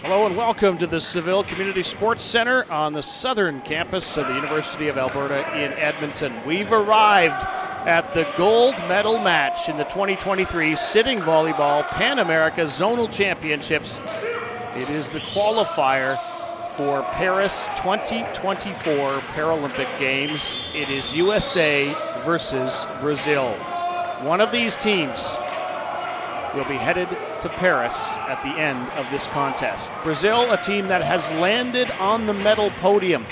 Hello and welcome to the Seville Community Sports Center on the southern campus of the University of Alberta in Edmonton. We've arrived at the gold medal match in the 2023 sitting volleyball PanAmerica Zonal Championships. It is the qualifier for Paris 2024 Paralympic Games. It is USA versus Brazil. One of these teams will be headed to Paris at the end of this contest. Brazil, a team that has landed on the medal podium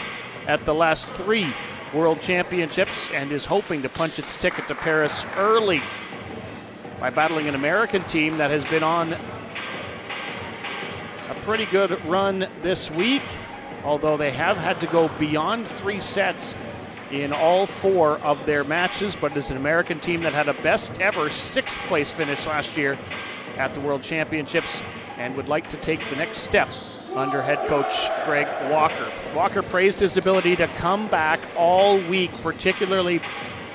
at the last 3 World Championships and is hoping to punch its ticket to Paris early by battling an American team that has been on a pretty good run this week, although they have had to go beyond 3 sets in all 4 of their matches, but it is an American team that had a best ever 6th place finish last year at the World Championships and would like to take the next step under head coach Greg Walker. Walker praised his ability to come back all week, particularly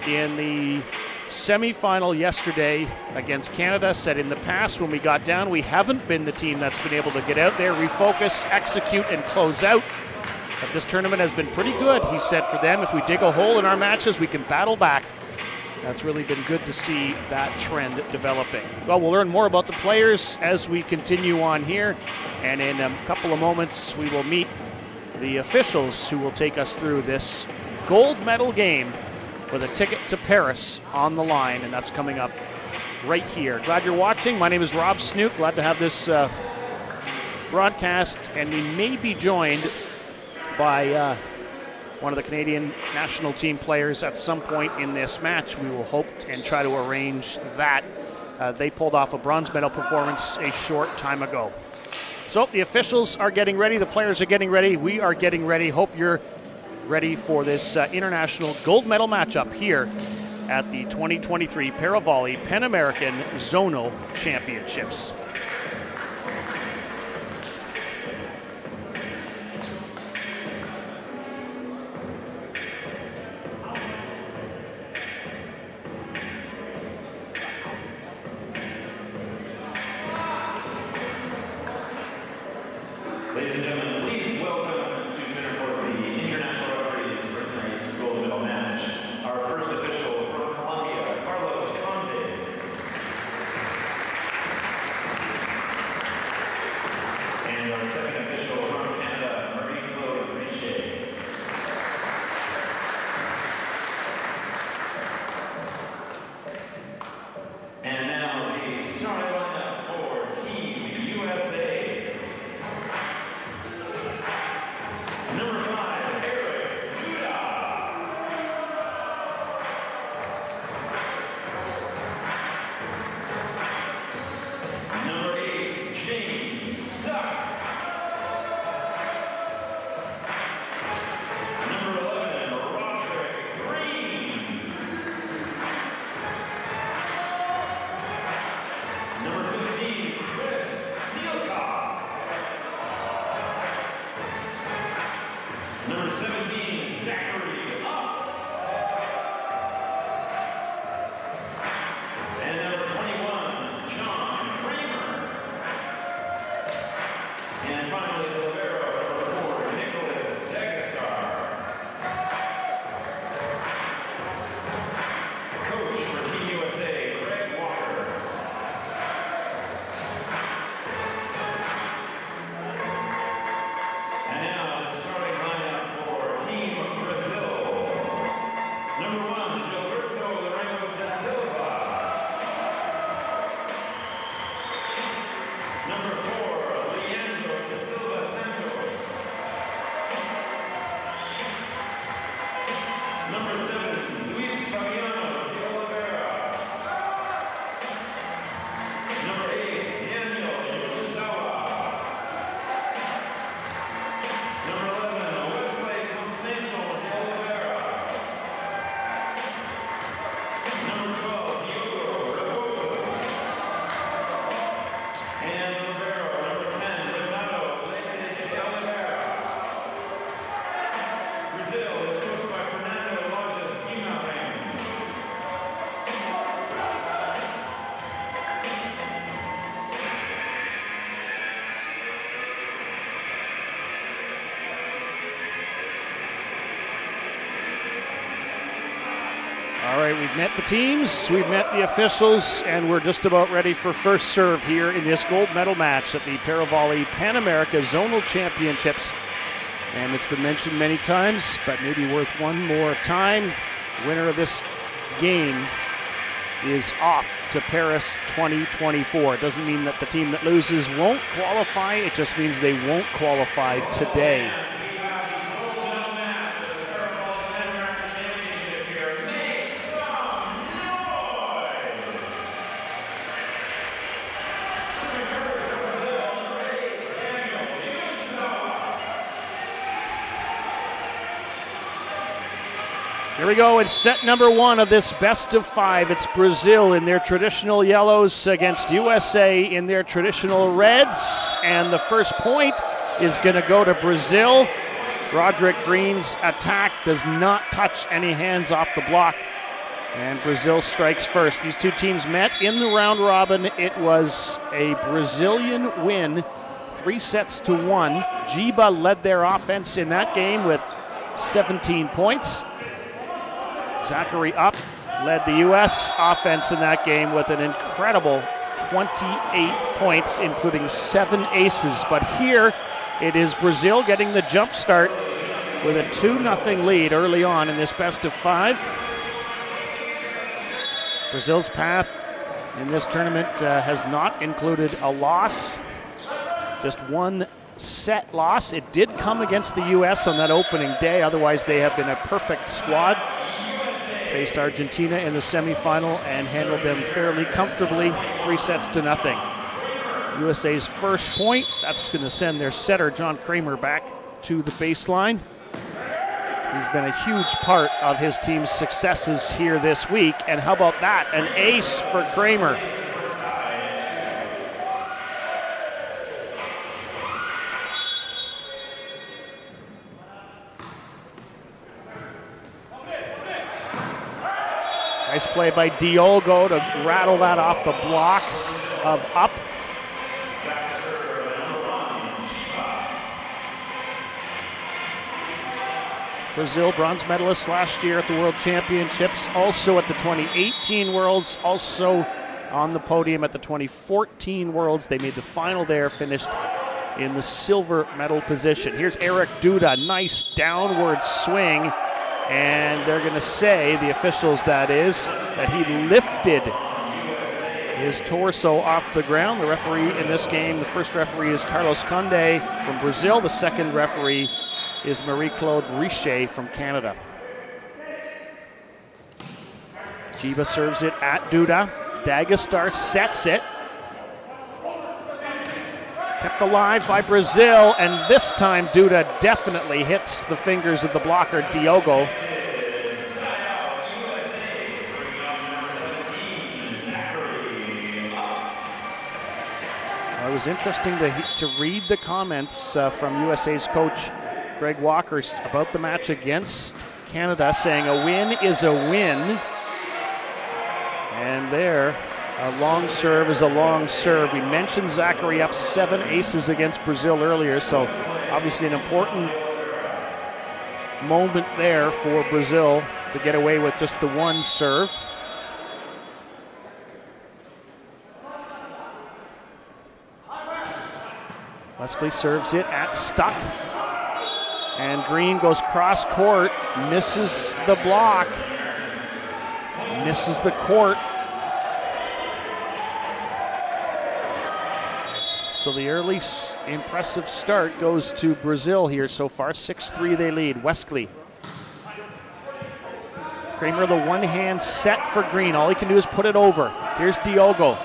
in the semifinal yesterday against Canada. Said in the past when we got down, we haven't been the team that's been able to get out there, refocus, execute, and close out. But this tournament has been pretty good, he said, for them. If we dig a hole in our matches, we can battle back. That's really been good to see that trend developing. Well, we'll learn more about the players as we continue on here. And in a couple of moments, we will meet the officials who will take us through this gold medal game with a ticket to Paris on the line. And that's coming up right here. Glad you're watching. My name is Rob Snook. Glad to have this broadcast. And we may be joined by one of the Canadian national team players at some point in this match. We will hope and try to arrange that. They pulled off a bronze medal performance a short time ago. So the officials are getting ready. The players are getting ready. We are getting ready. Hope you're ready for this international gold medal matchup here at the 2023 ParaVolley Pan-American Zonal Championships. Ladies and gentlemen, please welcome to center court the international referees for tonight's gold medal match. Our first official from Colombia, Carlos Conde. And our second official from Canada, Marie-Claude Richet. And now the starting lineup for Team USA. Number 5, Eric Judah. Number 8, James Stuck. Number 11, Roderick Green. Number 15, Chris Sealcock. Number 17, Zachary Up. And number 21, John Kramer. And finally, the libero, number 4, Nicholas Degasar. Coach for Team USA, Greg Walker. And now the starting lineup for Team Brazil. Number 1, Gilberto Lourenço da Silva. Number 4, Leandro da Silva Santos. Number 7, Luis Fabiano de Oliveira. Number 8, Daniel Yoshizawa. Number 11, Wesley Consenso de Oliveira. Number 12, Diogo Rebosas. And the libero, number 10, Renato Leite de Oliveira. Brazil is coached by Fernando Lodges All right, we've met the teams, we've met the officials, and we're just about ready for first serve here in this gold medal match at the ParaVolley PanAmerica Zonal Championships. And it's been mentioned many times, but maybe worth one more time. The winner of this game is off to Paris 2024. It doesn't mean that the team that loses won't qualify, it just means they won't qualify today. Here we go in set number one of this best of five. It's Brazil in their traditional yellows against USA in their traditional reds. And the first point is going to go to Brazil. Roderick Green's attack does not touch any hands off the block. And Brazil strikes first. These two teams met in the round robin. It was a Brazilian win, 3-1. Giba led their offense in that game with 17 points. Zachary Up led the U.S. offense in that game with an incredible 28 points, including 7 aces. But here it is Brazil getting the jump start with a 2-0 lead early on in this best of five. Brazil's path in this tournament has not included a loss, just one set loss. It did come against the U.S. on that opening day. Otherwise, they have been a perfect squad. Faced Argentina in the semifinal and handled them fairly comfortably, 3-0. USA's first point, that's going to send their setter, John Kramer, back to the baseline. He's been a huge part of his team's successes here this week. And how about that? An ace for Kramer. Nice play by Diogo to rattle that off the block of Up. Brazil, bronze medalists last year at the World Championships, also at the 2018 Worlds, also on the podium at the 2014 Worlds. They made the final there, finished in the silver medal position. Here's Eric Duda, nice downward swing. And they're going to say, the officials that is, that he lifted his torso off the ground. The referee in this game, the first referee is Carlos Conde from Brazil. The second referee is Marie-Claude Richer from Canada. Giba serves it at Duda. D'Agastar sets it. Kept alive by Brazil, and this time Duda definitely hits the fingers of the blocker, Diogo. It was interesting to read the comments from USA's coach, Greg Walker, about the match against Canada, saying a win is a win. And there, a long serve is a long serve. We mentioned Zachary Up's 7 aces against Brazil earlier, so obviously an important moment there for Brazil to get away with just the one serve. Wesley serves it at Stuck. And Green goes cross court, misses the block, misses the court. So the early impressive start goes to Brazil here so far. 6-3 they lead. Wesley. Kramer, the one-hand set for Green. All he can do is put it over. Here's Diogo.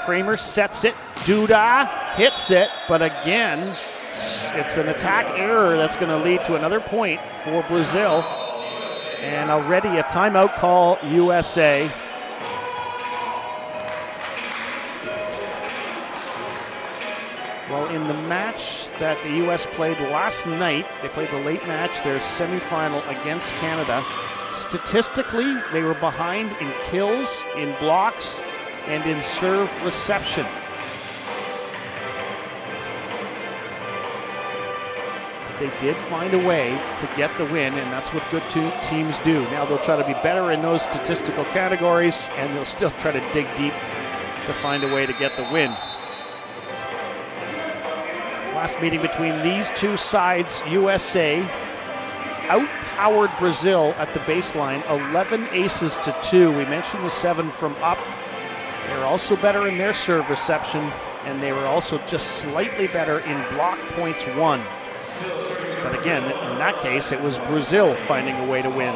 Kramer sets it. Duda hits it, but again, it's an attack error that's going to lead to another point for Brazil. And already a timeout call, USA. Well, in the match that the U.S. played last night, they played the late match, their semifinal against Canada. Statistically, they were behind in kills, in blocks, and in serve reception. they did find a way to get the win, and that's what good teams do. Now they'll try to be better in those statistical categories, and they'll still try to dig deep to find a way to get the win. Last meeting between these two sides, USA outpowered Brazil at the baseline, 11 aces to 2. We mentioned the 7 from up. They were also better in their serve reception, and they were also just slightly better in block points won. But again, in that case, it was Brazil finding a way to win.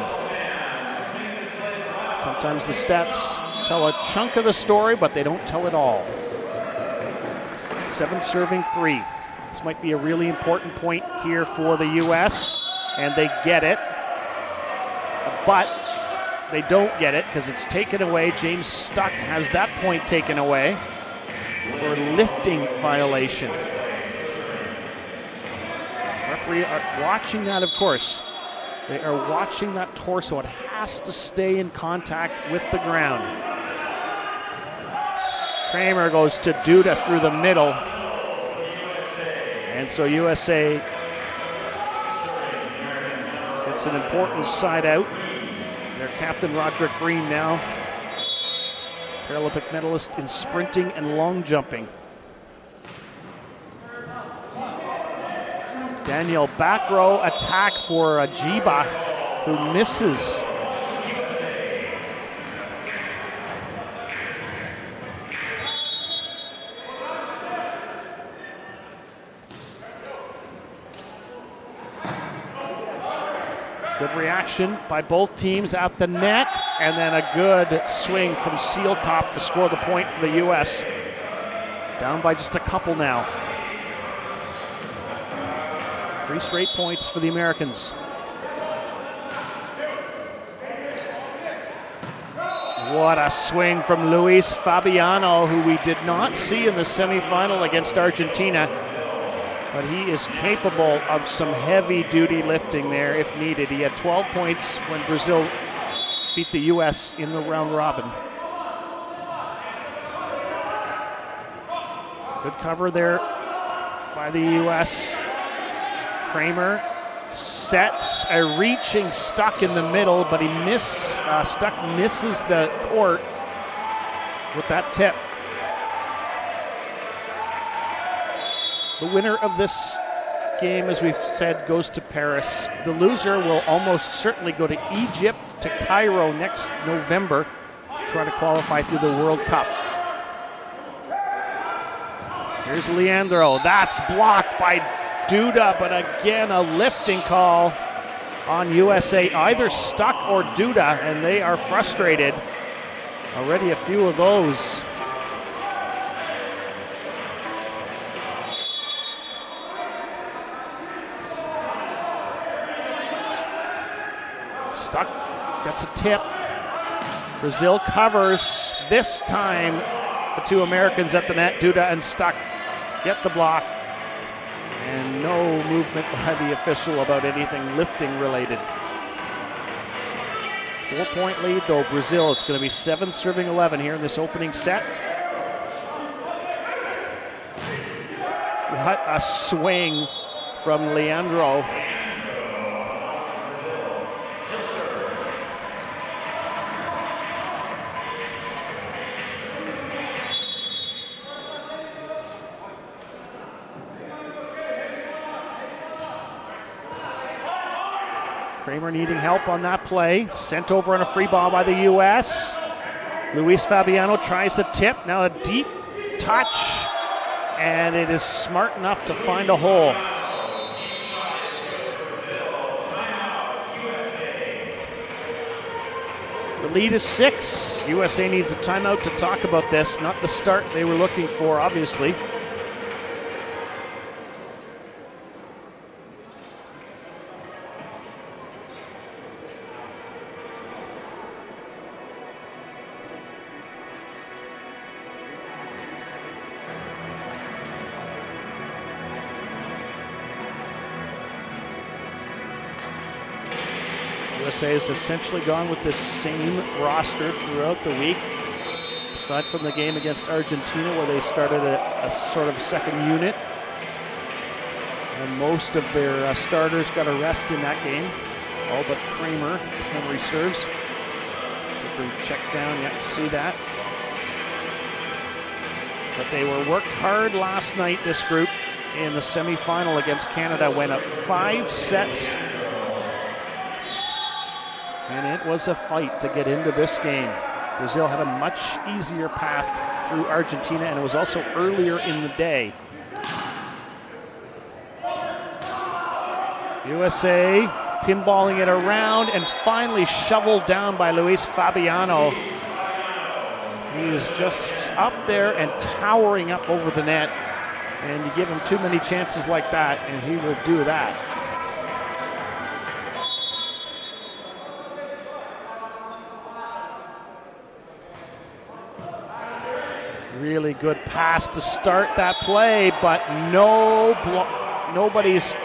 Sometimes the stats tell a chunk of the story, but they don't tell it all. 7 serving 3. This might be a really important point here for the U.S., and they get it. But they don't get it because it's taken away. James Stuck has that point taken away for lifting violation. Referee are watching that, of course. They are watching that torso. It has to stay in contact with the ground. Kramer goes to Duda through the middle. And so USA gets an important side out. Their captain, Roderick Green, now Paralympic medalist in sprinting and long jumping. Daniel back row attack for Ajiba, who misses. Good reaction by both teams at the net, and then a good swing from Sealkop to score the point for the U.S. Down by just a couple now. 3 straight points for the Americans. What a swing from Luis Fabiano, who we did not see in the semifinal against Argentina. But he is capable of some heavy-duty lifting there if needed. He had 12 points when Brazil beat the U.S. in the round robin. Good cover there by the U.S. Kramer sets a reaching Stuck in the middle, but Stuck misses the court with that tip. The winner of this game, as we've said, goes to Paris. The loser will almost certainly go to Egypt, to Cairo next November, try to qualify through the World Cup. Here's Leandro. That's blocked by Duda, but again, a lifting call on USA. Either Stuck or Duda, and they are frustrated. Already a few of those. Stuck gets a tip. Brazil covers. This time, the 2 Americans at the net, Duda and Stuck, get the block. And no movement by the official about anything lifting related. 4-point lead though, Brazil. It's going to be 7 serving 11 here in this opening set. What a swing from Leandro. Kramer needing help on that play. Sent over on a free ball by the U.S. Luis Fabiano tries the tip. Now a deep touch. And it is smart enough to find a hole. The lead is 6. USA needs a timeout to talk about this. Not the start they were looking for, obviously. USA has essentially gone with this same roster throughout the week, aside from the game against Argentina where they started a sort of second unit. And most of their starters got a rest in that game. All but Kramer, memory serves. Check down, yeah, see that. But they were worked hard last night, this group, in the semifinal against Canada. Went up 5 sets. And it was a fight to get into this game. Brazil had a much easier path through Argentina, and it was also earlier in the day. USA pinballing it around and finally shoveled down by Luis Fabiano. He is just up there and towering up over the net, and you give him too many chances like that and he will do that. Really good pass to start that play, but nobody's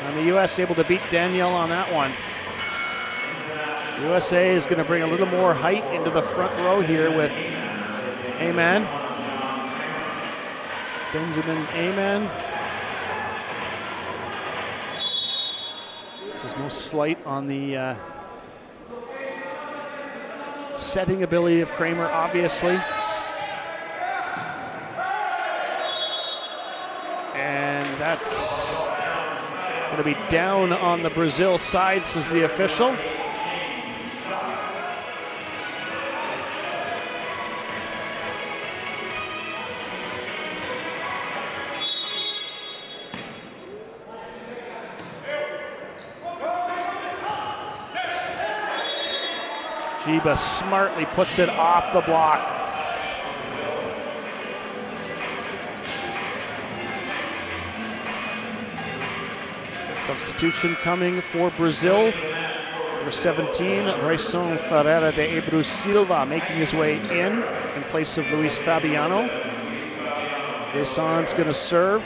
and the U.S. able to beat Danielle on that one. USA is going to bring a little more height into the front row here with Aman. Benjamin Aman. This is no slight on the setting ability of Kramer, obviously. And that's going to be down on the Brazil side, says the official. Jiba smartly puts it off the block. Substitution coming for Brazil. Number 17, Rayson Ferreira de Ebru Silva making his way in place of Luis Fabiano. Rayson's going to serve.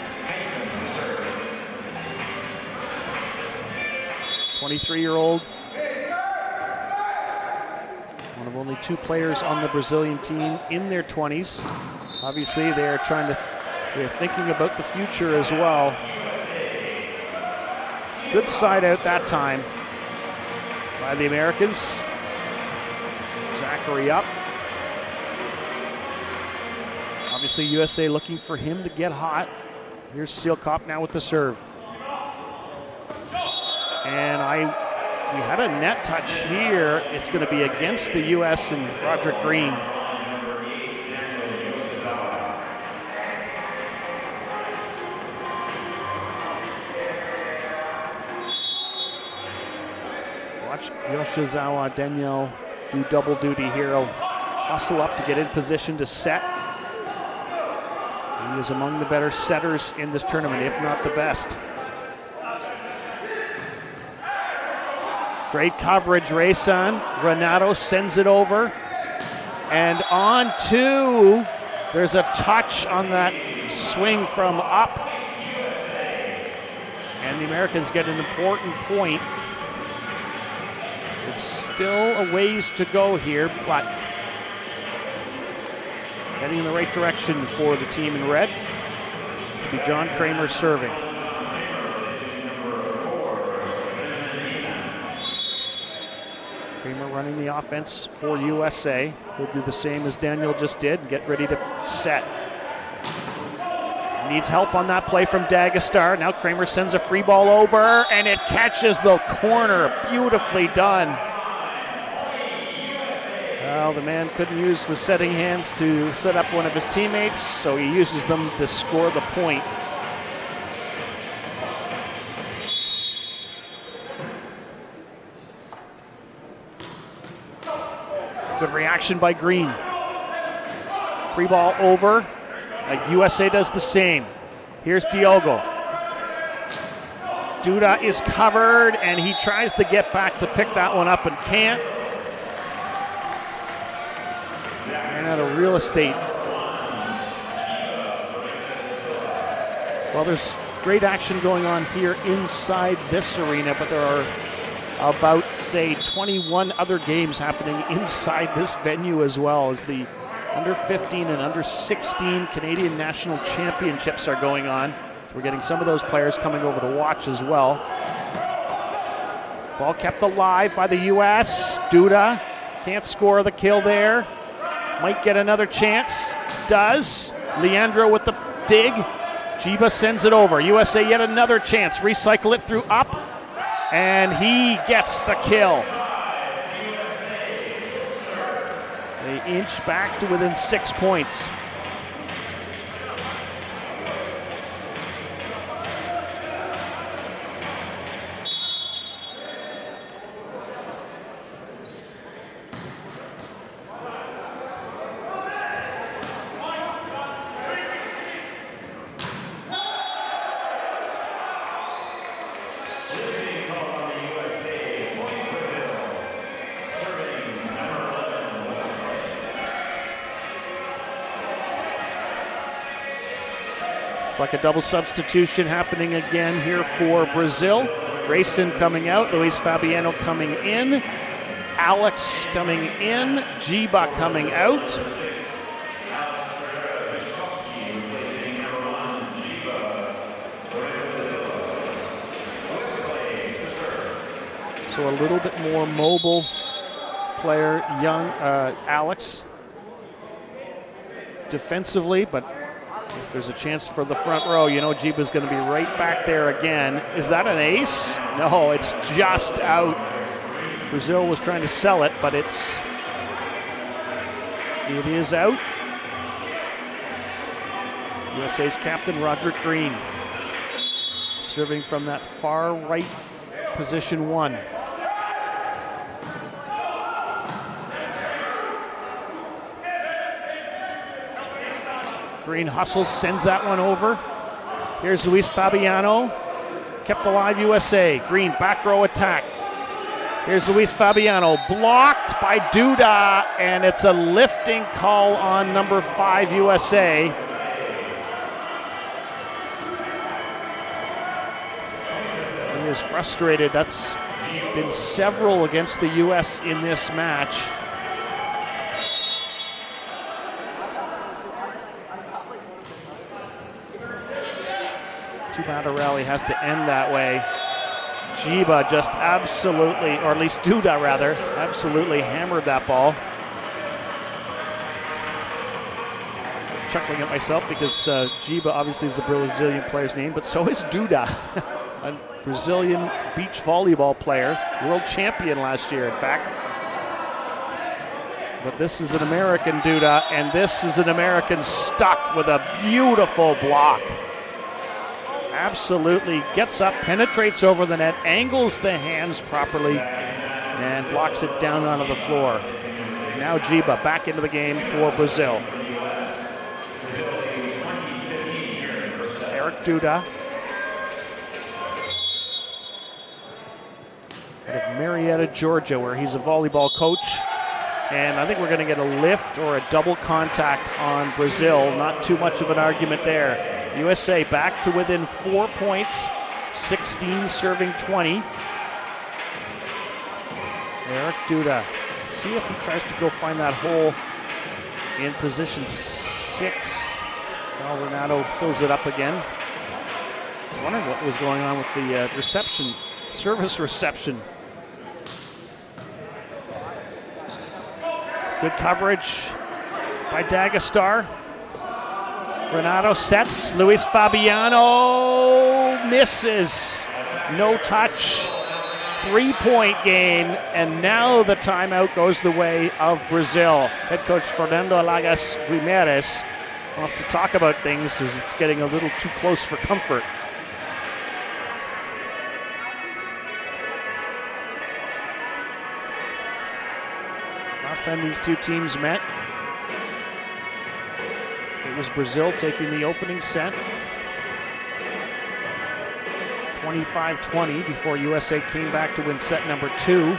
23-year-old. One of only 2 players on the Brazilian team in their 20s. Obviously, they're thinking about the future as well. Good side out that time by the Americans. Zachary up. Obviously, USA looking for him to get hot. Here's Seelkop now with the serve. And we had a net touch here. It's going to be against the U.S. and Roderick Green. Watch Yoshizawa Daniel do double duty here. He'll hustle up to get in position to set. He is among the better setters in this tournament, if not the best. Great coverage, Rayson. Renato sends it over. And on 2, there's a touch on that swing from up. And the Americans get an important point. It's still a ways to go here, but heading in the right direction for the team in red. This will be John Kramer serving. Kramer running the offense for USA. He'll do the same as Daniel just did and get ready to set. He needs help on that play from Dagestar. Now Kramer sends a free ball over and it catches the corner. Beautifully done. Well, the man couldn't use the setting hands to set up one of his teammates, so he uses them to score the point. Good reaction by Green. Free ball over. USA does the same. Here's Diogo. Duda is covered, and he tries to get back to pick that one up and can't. Ran out of real estate. Well, there's great action going on here inside this arena, but there are about, say, 21 other games happening inside this venue as well, as the under 15 and under 16 Canadian National Championships are going on So we're getting some of those players coming over to watch as well. Ball kept alive by the U.S. Duda can't score the kill there. Might get another chance. Does. Leandro with the dig. Jiba sends it over. USA yet another chance. Recycle it through up. And he gets the kill. They inch back to within 6 points. It's like a double substitution happening again here for Brazil. Grayson coming out, Luis Fabiano coming in, Alex coming in, Jiba coming out. So a little bit more mobile player, young Alex, defensively, but if there's a chance for the front row, you know Jiba's going to be right back there again. Is that an ace? No, it's just out. Brazil was trying to sell it, but it is out. USA's captain, Roderick Green, serving from that far right position 1. Green hustles, sends that one over. Here's Luis Fabiano. Kept alive USA. Green back row attack. Here's Luis Fabiano. Blocked by Duda, and it's a lifting call on number 5 USA. He is frustrated. That's been several against the US in this match. Too bad a rally has to end that way. Jiba just absolutely, or at least Duda rather, absolutely hammered that ball. Chuckling at myself because Jiba obviously is a Brazilian player's name, but so is Duda, a Brazilian beach volleyball player, world champion last year, in fact. But this is an American Duda, and this is an American stuck with a beautiful block. Absolutely gets up, penetrates over the net, angles the hands properly, and blocks it down onto the floor. Now Jiba back into the game for Brazil. Eric Duda out of Marietta, Georgia, where he's a volleyball coach. And I think we're going to get a lift or a double contact on Brazil. Not too much of an argument there. USA back to within 4 points, 16 serving 20. Eric Duda, see if he tries to go find that hole in position 6. Well, Renato fills it up again. I was wondering what was going on with the reception, service reception. Good coverage by D'Agostar. Renato sets, Luis Fabiano misses. No touch, 3-point game, and now the timeout goes the way of Brazil. Head coach Fernando Alagas Guimarães wants to talk about things as it's getting a little too close for comfort. Last time these two teams met, it was Brazil taking the opening set, 25-20, before USA came back to win set number 2.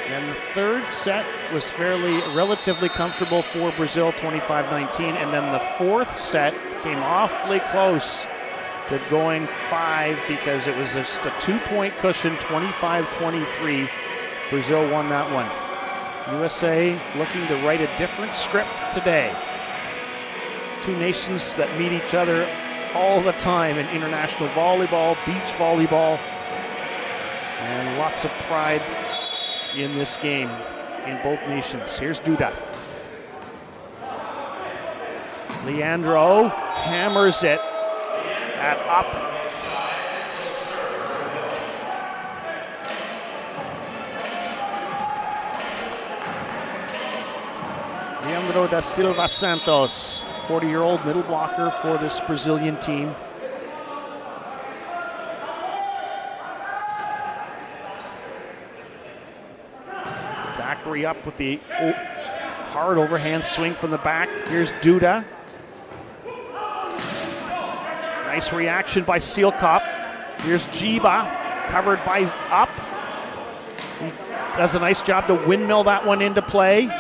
And the third set was relatively comfortable for Brazil, 25-19. And then the fourth set came awfully close to going 5 because it was just a 2-point cushion, 25-23. Brazil won that one. USA looking to write a different script today. Two nations that meet each other all the time in international volleyball, beach volleyball, and lots of pride in this game in both nations. Here's Duda. Leandro hammers it at up. Leandro da Silva Santos, 40-year-old middle blocker for this Brazilian team. Zachary up with the hard overhand swing from the back. Here's Duda. Nice reaction by Sealkop. Here's Jiba, covered by up. He does a nice job to windmill that one into play.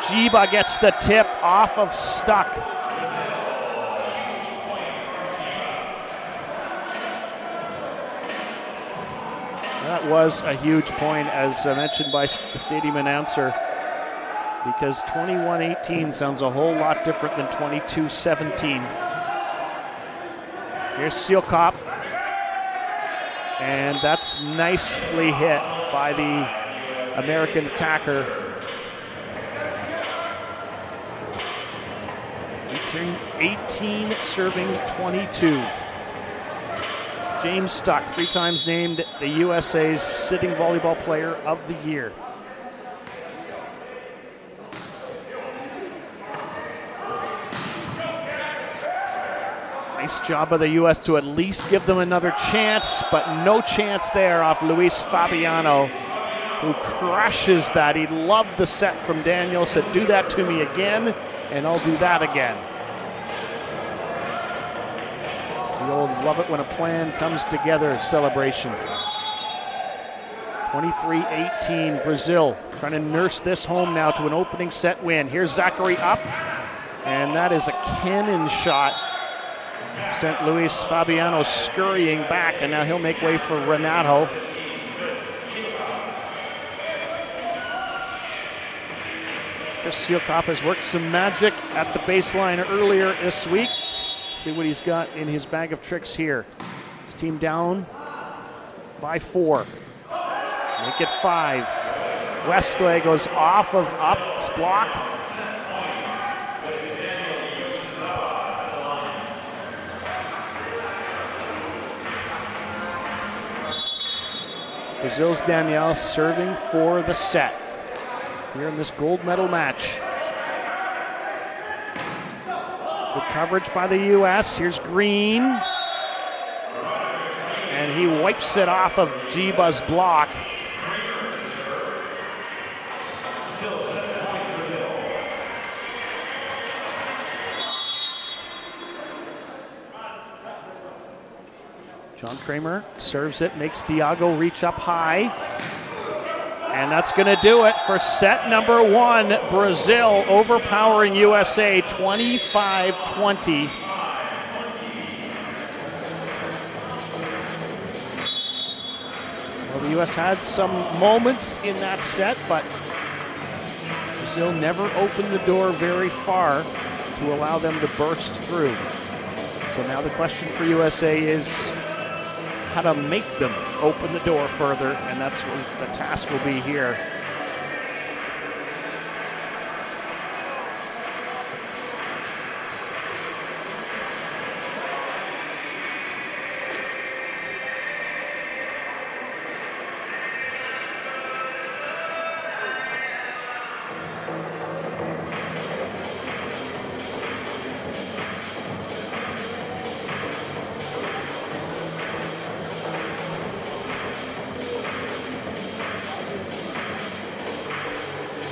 Jiba gets the tip off of Stuck. That was a huge point, as mentioned by the stadium announcer, because 21-18 sounds a whole lot different than 22-17. Here's Sealkop, and that's nicely hit by the American attacker. 18 serving 22. James Stuck, 3 times named the USA's sitting volleyball player of the year. Nice job of the U.S. to at least give them another chance, but no chance there off Luis Fabiano, who crushes that. He loved the set from Daniel, said, do that to me again, and I'll do that again. The old love it when a plan comes together celebration. 23-18, Brazil trying to nurse this home now to an opening set win. Here's Zachary up, and that is a cannon shot. Sent Luis Fabiano scurrying back, and now he'll make way for Renato. Chris Sealkop has worked some magic at the baseline earlier this week. See what he's got in his bag of tricks here. His team down by 4. Make it 5. Westlake goes off of Up's block. Brazil's Danielle serving for the set here in this gold medal match. Good coverage by the U.S. Here's Green. And he wipes it off of Jiba's block. John Kramer serves it, makes Diago reach up high. And that's going to do it for set number 1. Brazil overpowering USA 25-20. Well, the U.S. had some moments in that set, but Brazil never opened the door very far to allow them to burst through. So now the question for USA is how to make them open the door further, and that's what the task will be here.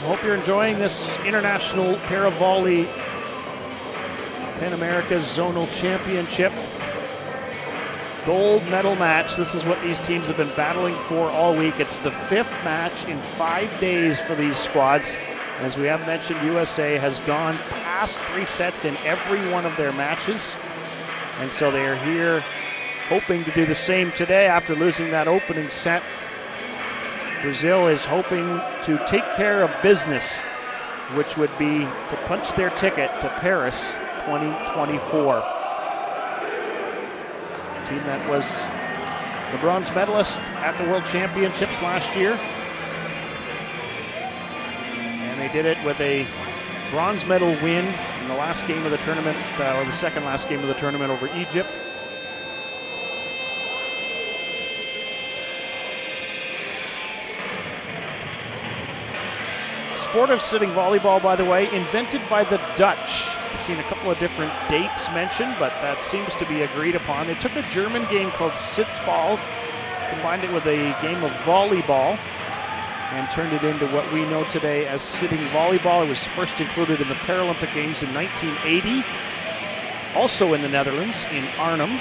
Hope you're enjoying this international ParaVolley PanAmerica Zonal Championship gold medal match. This is what these teams have been battling for all week. It's the 5th match in 5 days for these squads. As we have mentioned, USA has gone past 3 sets in every one of their matches. And so they are here hoping to do the same today after losing that opening set. Brazil is hoping to take care of business, which would be to punch their ticket to Paris 2024. Team that was the bronze medalist at the World Championships last year. And they did it with a bronze medal win in the last game of the tournament, or the second last game of the tournament over Egypt. Sport of sitting volleyball, by the way, invented by the Dutch. I've seen a couple of different dates mentioned, but that seems to be agreed upon. They took a German game called Sitzball, combined it with a game of volleyball, and turned it into what we know today as sitting volleyball. It was first included in the Paralympic Games in 1980, also in the Netherlands, in Arnhem.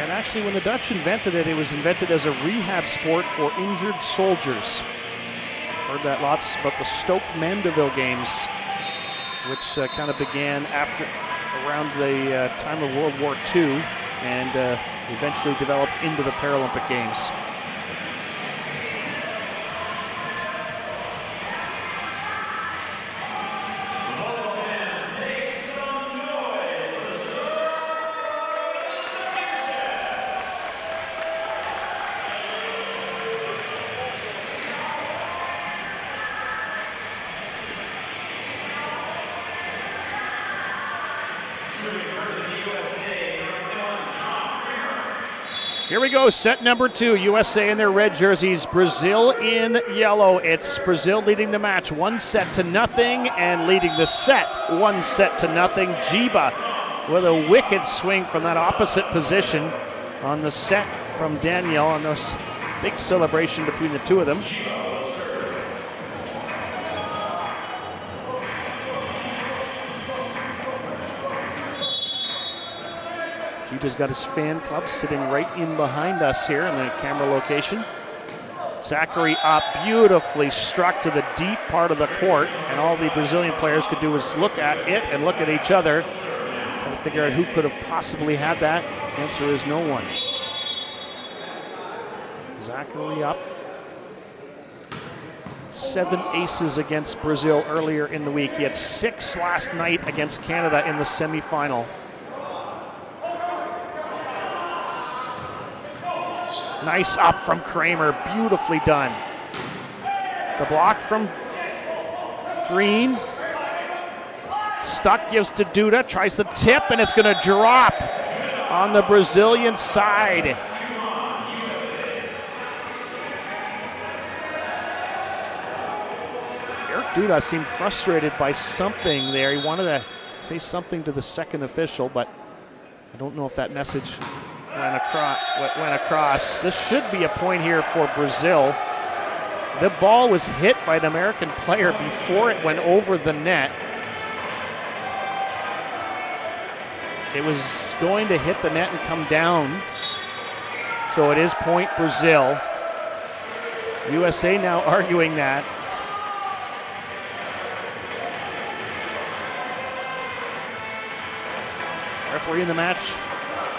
And actually, when the Dutch invented it, it was invented as a rehab sport for injured soldiers. Heard that lots about the Stoke Mandeville Games, which kind of began around the time of World War II and eventually developed into the Paralympic Games. Here we go, set number 2, USA in their red jerseys, Brazil in yellow. It's Brazil leading the match 1-0 and leading the set 1-0. Jiba with a wicked swing from that opposite position on the set from Danielle, and this big celebration between the two of them. Jiba's got his fan club sitting right in behind us here in the camera location. Zachary up, beautifully struck to the deep part of the court, and all the Brazilian players could do was look at it and look at each other and figure out who could have possibly had that. Answer is no one. Zachary up. 7 aces against Brazil earlier in the week. He had 6 last night against Canada in the semifinal. Nice up from Kramer, beautifully done. The block from Green. Stuck, gives to Duda, tries the tip, and it's going to drop on the Brazilian side. Eric Duda seemed frustrated by something there. He wanted to say something to the second official, but I don't know if that message went across. This should be a point here for Brazil. The ball was hit by an American player before it went over the net. It was going to hit the net and come down. So it is point Brazil. USA now arguing that. Referee in the match,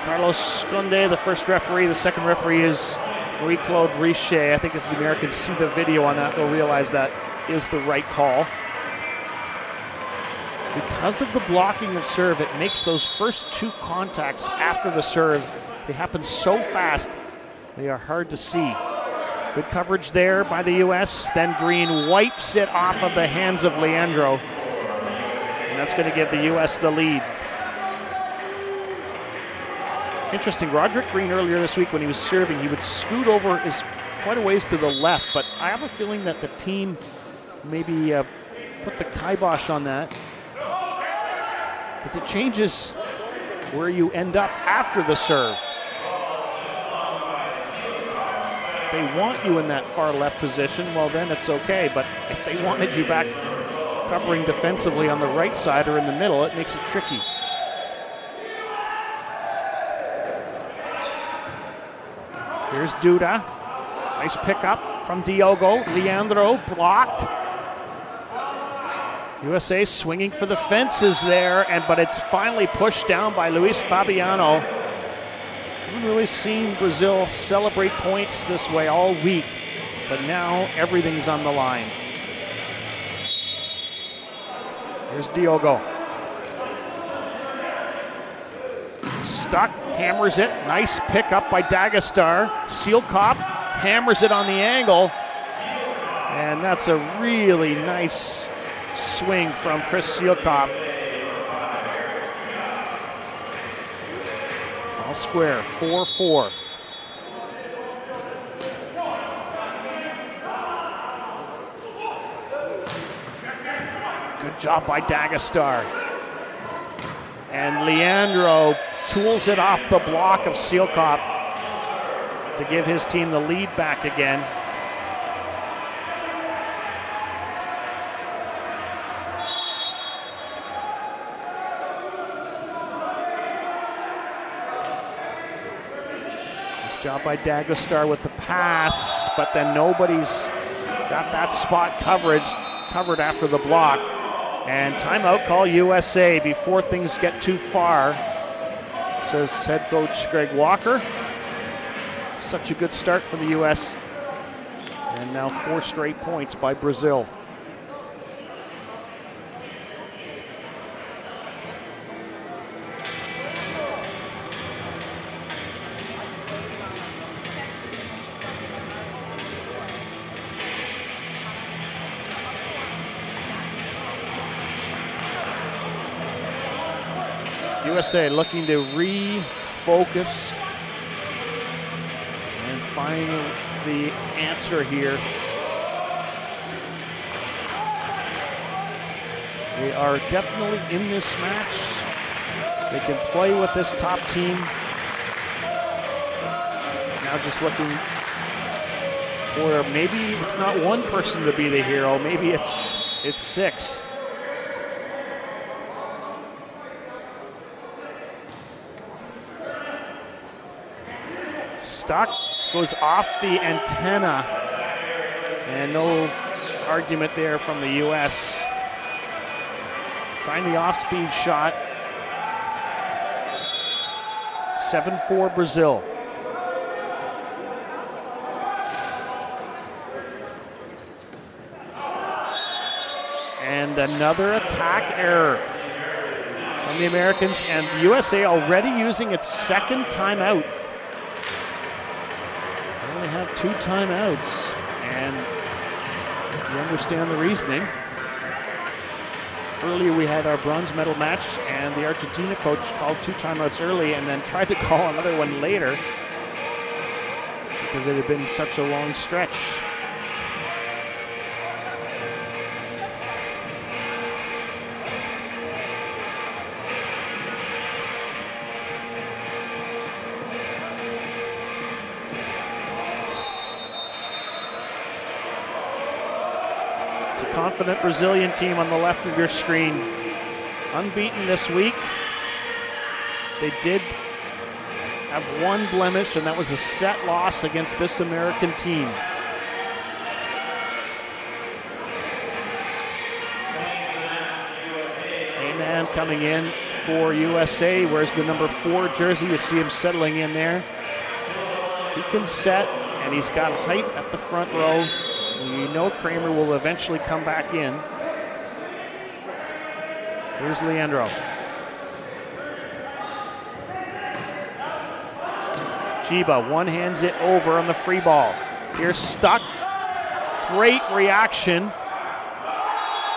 Carlos Conde, the first referee. The second referee is Marie-Claude Richet. I think if the Americans see the video on that, they'll realize that is the right call. Because of the blocking of serve, it makes those first 2 contacts after the serve, they happen so fast, they are hard to see. Good coverage there by the U.S. Then Green wipes it off of the hands of Leandro. And that's going to give the U.S. the lead. Interesting, Roderick Green earlier this week when he was serving, he would scoot over quite a ways to the left, but I have a feeling that the team maybe put the kibosh on that because it changes where you end up after the serve. If they want you in that far left position, well then it's okay, but if they wanted you back covering defensively on the right side or in the middle, it makes it tricky. Here's Duda. Nice pickup from Diogo. Leandro blocked. USA swinging for the fences there, but it's finally pushed down by Luis Fabiano. Haven't really seen Brazil celebrate points this way all week. but now everything's on the line. Here's Diogo. Stuck, hammers it. Nice pickup by Dagestar. Sealkop hammers it on the angle. And that's a really nice swing from Chris Sealkop. All square, 4-4. Good job by Dagestar. And Leandro tools it off the block of Sealkop to give his team the lead back again. Nice job by Dagestar with the pass, but then nobody's got that spot covered after the block. And timeout call USA before things get too far, says head coach Greg Walker. Such a good start for the U.S. And now 4 straight points by Brazil. USA looking to refocus and find the answer here. They are definitely in this match. They can play with this top team. Now just looking for, maybe it's not one person to be the hero, maybe it's 6. Stock goes off the antenna, and no argument there from the U.S. Find the off-speed shot. 7-4 Brazil. And another attack error from the Americans, and USA already using its second timeout. They have 2 timeouts, and you understand the reasoning. Earlier we had our bronze medal match, and the Argentina coach called 2 timeouts early and then tried to call another one later because it had been such a long stretch. Confident Brazilian team on the left of your screen. Unbeaten this week. They did have one blemish, and that was a set loss against this American team. Aman coming in for USA. Where's the number 4 jersey? You see him settling in there. He can set, and he's got height at the front row. You know Kramer will eventually come back in. Here's Leandro. Chiba one-hands it over on the free ball. Here's Stuck. Great reaction.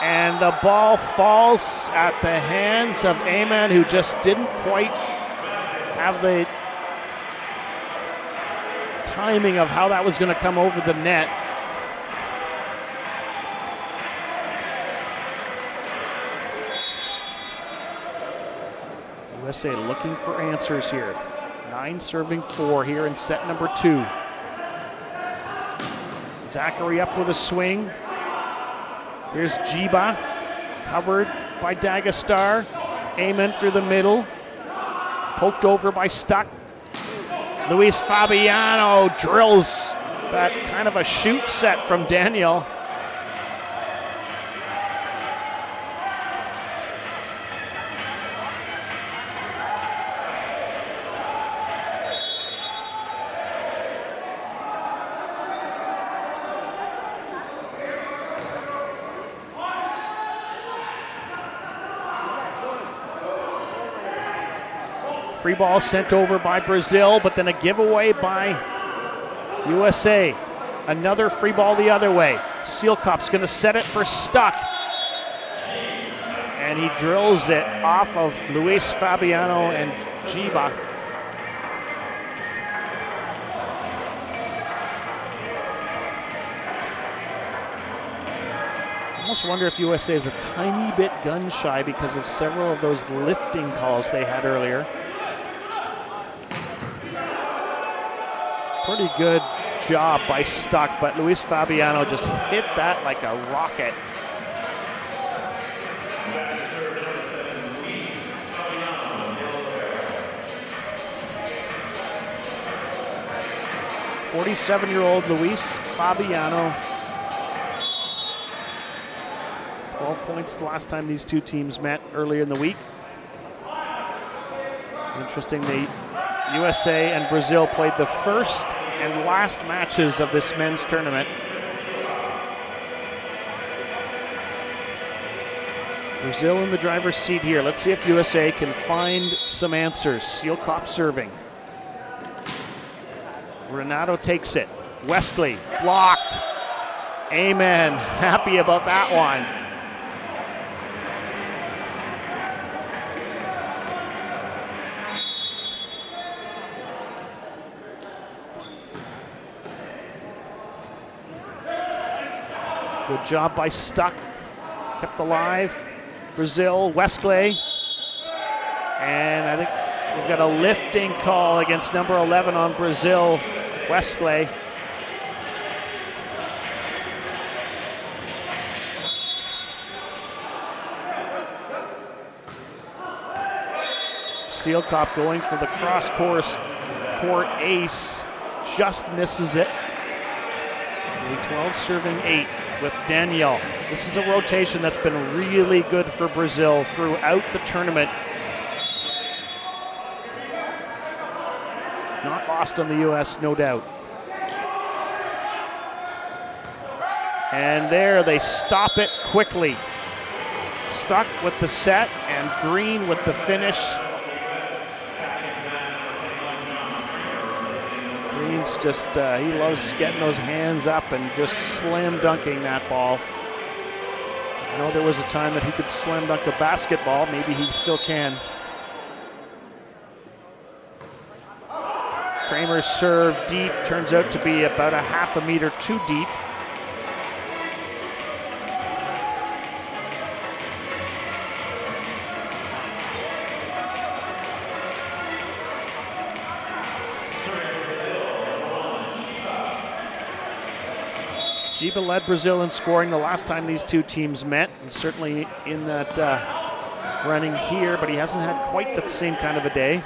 And the ball falls at the hands of Aman, who just didn't quite have the timing of how that was going to come over the net. USA looking for answers here. 9 serving 4 here in set number 2. Zachary up with a swing. Here's Jiba, covered by Dagestar. Amen through the middle. Poked over by Stuck. Luis Fabiano drills that kind of a shoot set from Daniel. Free ball sent over by Brazil, but then a giveaway by USA. Another free ball the other way. Seelkop's going to set it for Stuck. And he drills it off of Luis Fabiano and Jiba. I almost wonder if USA is a tiny bit gun shy because of several of those lifting calls they had earlier. Pretty good job by Stuck, but Luis Fabiano just hit that like a rocket. "47-year-old Luis Fabiano." 12 points the last time these two teams met earlier in the week. Interesting, the USA and Brazil played the first and last matches of this men's tournament. Brazil in the driver's seat here. Let's see if USA can find some answers. Seelkop serving. Renato takes it. Wesley blocked. Amen. Happy about that one. Good job by Stuck. Kept alive. Brazil, Wesley. And I think we've got a lifting call against number 11 on Brazil, Wesley. Seelkop going for the cross-court ace. Just misses it. The 12 serving 8 with Daniel. This is a rotation that's been really good for Brazil throughout the tournament. Not lost on the U.S., no doubt. And there they stop it quickly. Stuck with the set and Green with the finish. Green's just, he loves getting those hands up and just slam dunking that ball. I know there was a time that he could slam dunk a basketball. Maybe he still can. Kramer's serve deep turns out to be about a half a meter too deep. Jiba led Brazil in scoring the last time these two teams met, and certainly in that running here, but he hasn't had quite that same kind of a day.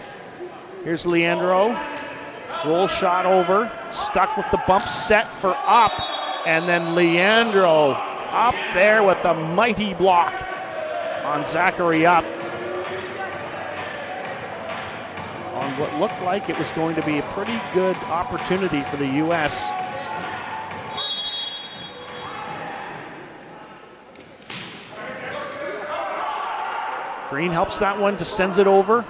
Here's Leandro. Roll shot over. Stuck with the bump set for up. And then Leandro up there with a mighty block on Zachary Up. On what looked like it was going to be a pretty good opportunity for the U.S. Green helps that one, just sends it over.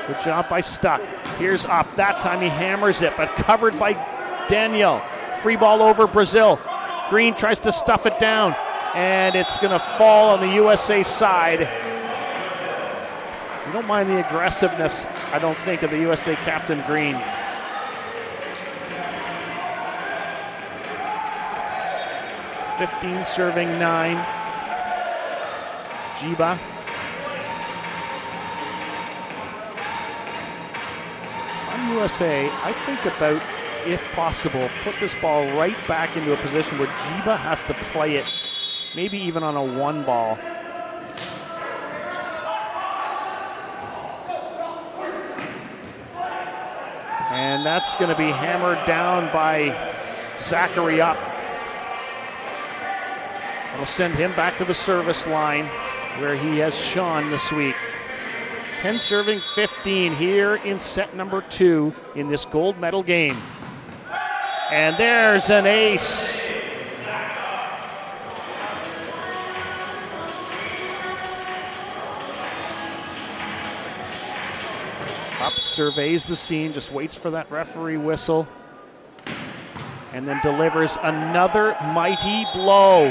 Good job by Stuck. Here's Up. That time he hammers it, but covered by Daniel. Free ball over Brazil. Green tries to stuff it down, and it's going to fall on the USA side. You don't mind the aggressiveness, I don't think, of the USA captain, Green. (15 serving 9). Jiba. On USA, I think about, if possible, put this ball right back into a position where Jiba has to play it, maybe even on a one ball. And that's going to be hammered down by Zachary Up. It'll send him back to the service line where he has shone this week. 10 serving 15 here in set number 2 in this gold medal game. And there's an ace. Up, surveys the scene, just waits for that referee whistle, and then delivers another mighty blow.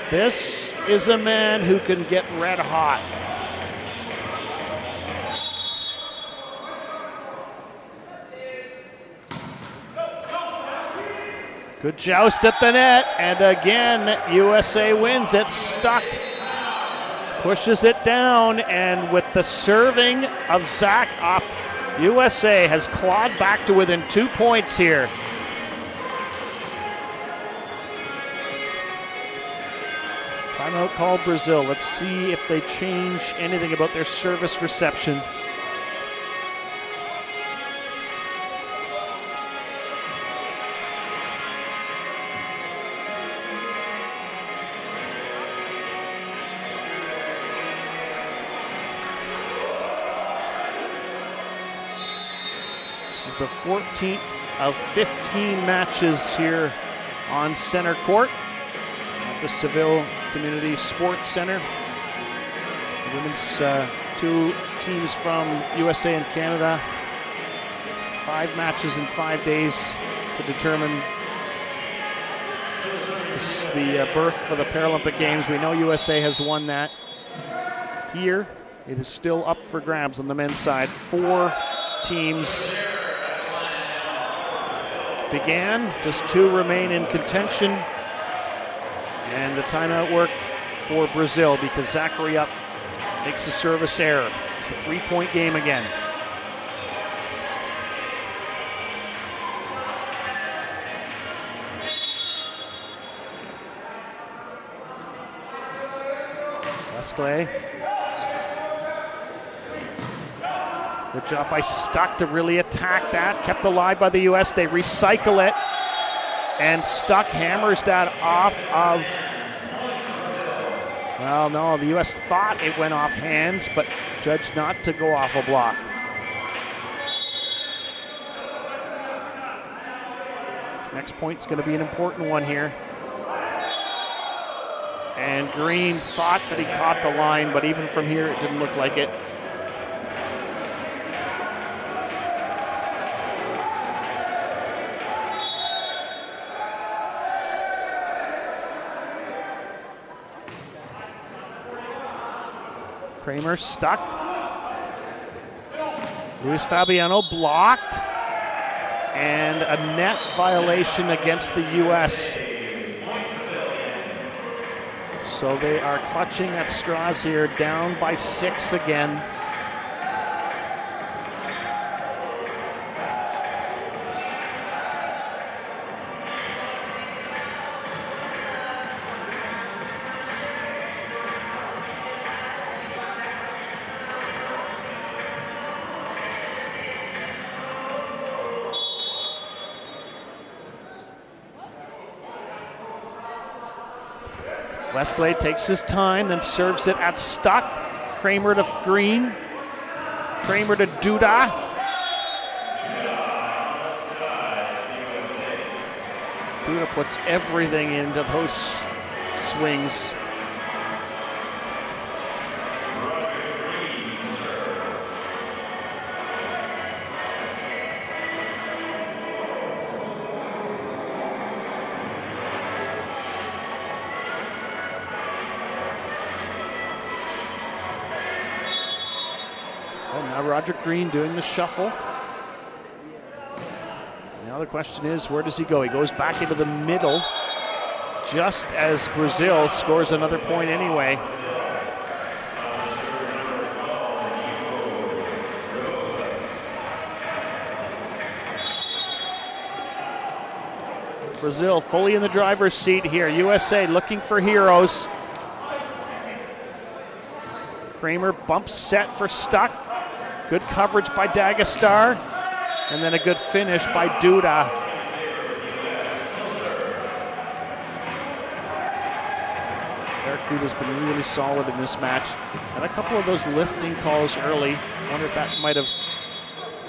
This is a man who can get red hot. Good joust at the net, and again, USA wins it. Stuck pushes it down, and with the serving of Zach up, USA has clawed back to within 2 points here. Timeout called Brazil. Let's see if they change anything about their service reception. This is the 14th of 15 matches here on center court at the Seville Community Sports Center. The women's 2 teams from USA and Canada. 5 matches in 5 days to determine the berth for the Paralympic Games. We know USA has won that. Here, it is still up for grabs on the men's side. 4 teams began, just 2 remain in contention. And the timeout worked for Brazil because Zachary Up makes a service error. It's a 3-point game again. Lesclé. Good job by Stuck to really attack that. Kept alive by the U.S. They recycle it. And Stuck hammers that off of, well, no, the U.S. thought it went off hands, but judged not to go off a block. This next point's going to be an important one here. And Green thought that he caught the line, but even from here, it didn't look like it. Kramer stuck. Luis Fabiano blocked. And a net violation against the U.S. So they are clutching at straws here, down by 6 again. Lesclé takes his time, then serves it at Stuck. Kramer to Green. Kramer to Duda. Duda puts everything into those swings. Roger Green doing the shuffle. Now the question is, where does he go? He goes back into the middle just as Brazil scores another point anyway. Brazil fully in the driver's seat here. USA looking for heroes. Kramer bumps set for Stuck. Good coverage by Dagestar, and then a good finish by Duda. Eric Duda's been really solid in this match. Had a couple of those lifting calls early. I wonder if that might have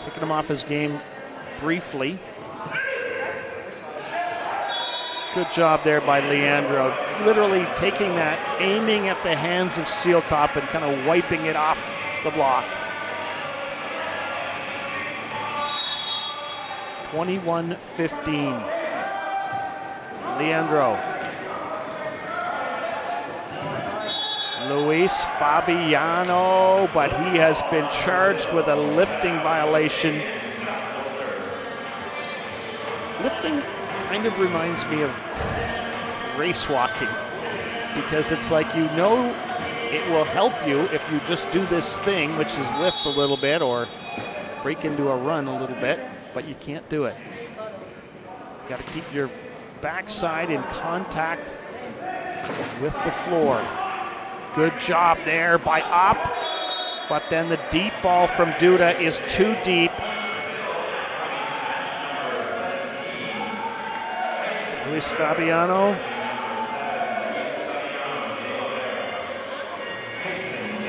taken him off his game briefly. Good job there by Leandro. Literally taking that, aiming at the hands of Sealkop and kind of wiping it off the block. 21-15. Leandro. Luis Fabiano, but he has been charged with a lifting violation. Lifting kind of reminds me of race walking, because it's like, you know, it will help you if you just do this thing, which is lift a little bit or break into a run a little bit, but you can't do it. You got to keep your backside in contact with the floor. Good job there by Up, but then the deep ball from Duda is too deep. Luis Fabiano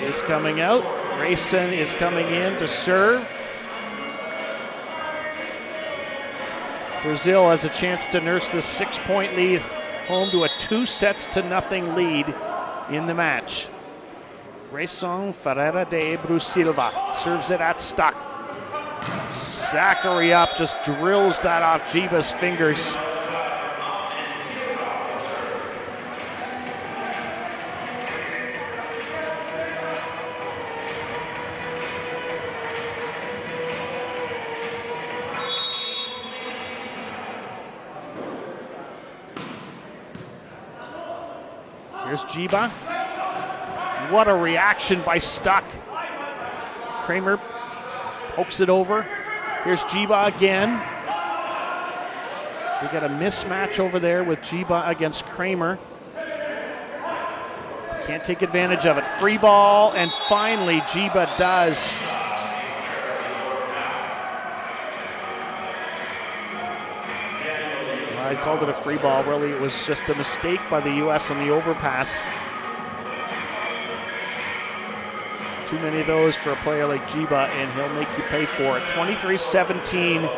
is coming out. Grayson is coming in to serve. Brazil has a chance to nurse this 6-point lead home to a 2-0 lead in the match. Grayson Ferreira de Brusilva serves it at Stuck. Zachary Up just drills that off Jiba's fingers. Here's Jiba. What a reaction by Stuck. Kramer pokes it over. Here's Jiba again. We got a mismatch over there with Jiba against Kramer. Can't take advantage of it. Free ball, and finally Jiba does. I called it a free ball. Really, it was just a mistake by the U.S. on the overpass. Too many of those for a player like Jiba, and he'll make you pay for it. 23-17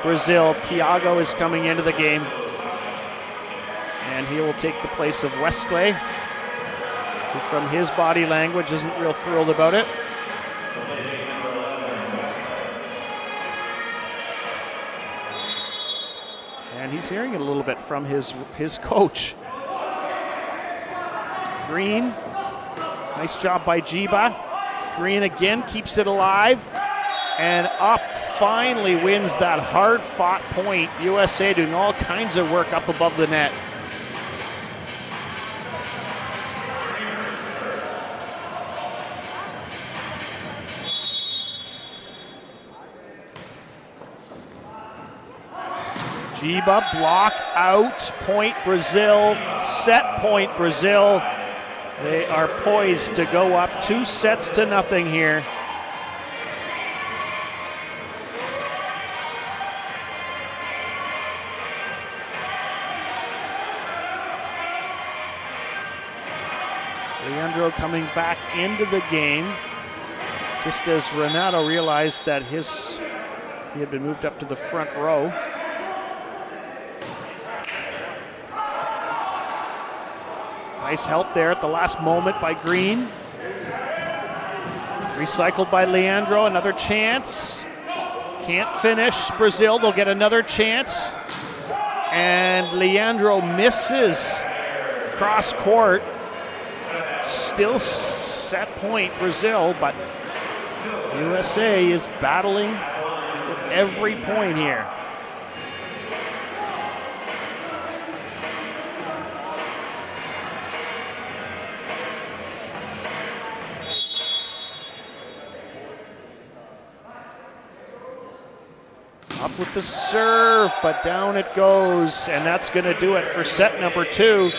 Brazil. Thiago is coming into the game, and he will take the place of Wesley, who from his body language isn't real thrilled about it. And he's hearing it a little bit from his coach. Green, nice job by Jiba. Green again keeps it alive. And Up finally wins that hard-fought point. USA doing all kinds of work up above the net. Jiba, block out, point Brazil, set point Brazil. They are poised to go up 2-0 here. Leandro coming back into the game, just as Renato realized that he had been moved up to the front row. Nice help there at the last moment by Green. Recycled by Leandro, another chance. Can't finish Brazil, they'll get another chance. And Leandro misses cross court. Still set point Brazil, but USA is battling for every point here. Up with the serve, but down it goes, and that's going to do it for set number 2.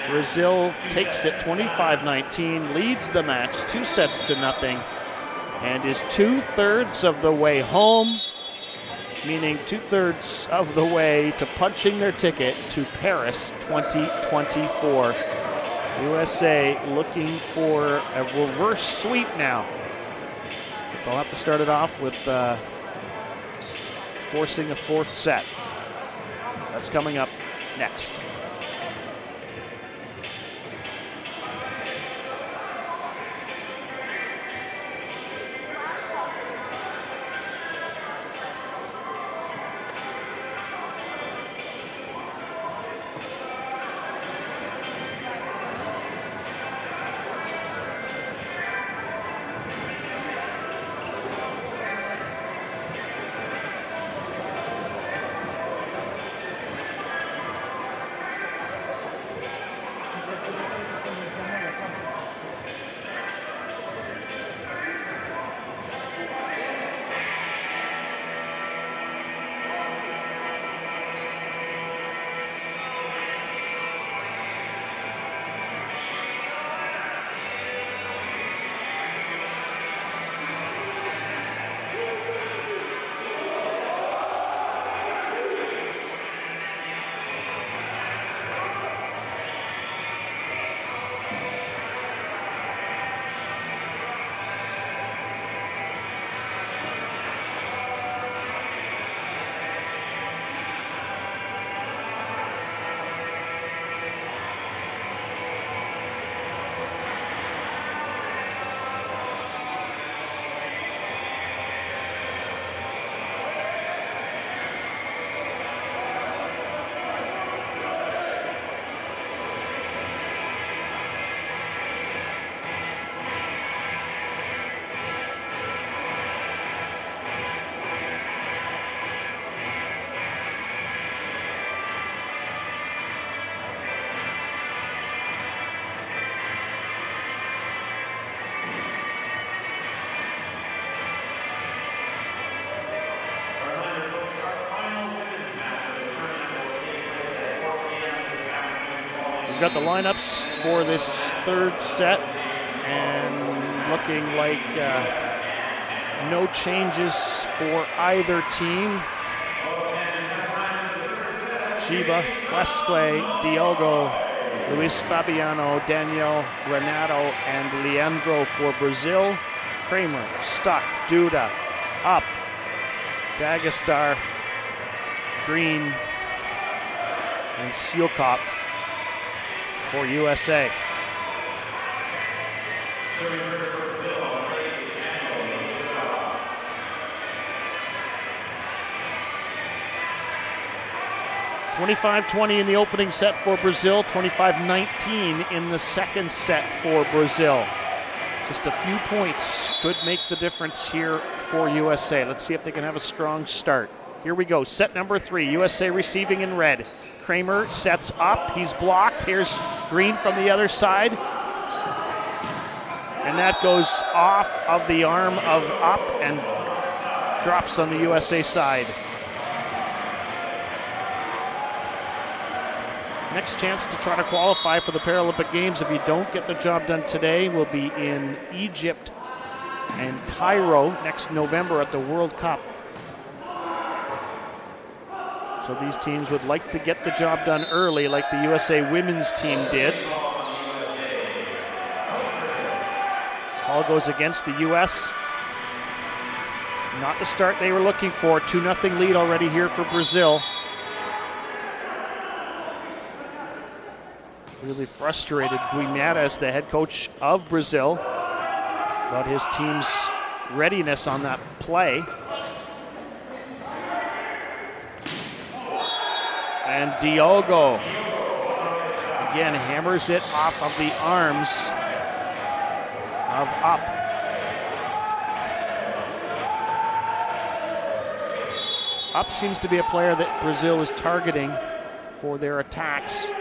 Brazil takes it 25-19, leads the match 2-0, and is 2/3 of the way home, meaning 2/3 of the way to punching their ticket to Paris 2024. USA looking for a reverse sweep now. They'll have to start it off with forcing a 4th set. That's coming up next. We've got the lineups for this third set, and looking like no changes for either team. Giba, Wesley, Diogo, Luis Fabiano, Daniel, Renato, and Leandro for Brazil. Kramer, Stuck, Duda, Up, Dagestar, Green, and Sealkop for USA. 25-20 in the opening set for Brazil, 25-19 in the second set for Brazil. Just a few points could make the difference here for USA. Let's see if they can have a strong start. Here we go, set number 3, USA receiving in red. Kramer sets up, he's blocked. Here's Green from the other side. And that goes off of the arm of Up and drops on the USA side. Next chance to try to qualify for the Paralympic Games, if you don't get the job done today, will be in Egypt and Cairo next November at the World Cup. So these teams would like to get the job done early, like the USA women's team did. Call goes against the US. Not the start they were looking for. 2-0 lead already here for Brazil. Really frustrated Guimarães, the head coach of Brazil, about his team's readiness on that play. And Diogo again hammers it off of the arms of Up. Up seems to be a player that Brazil is targeting for their attacks.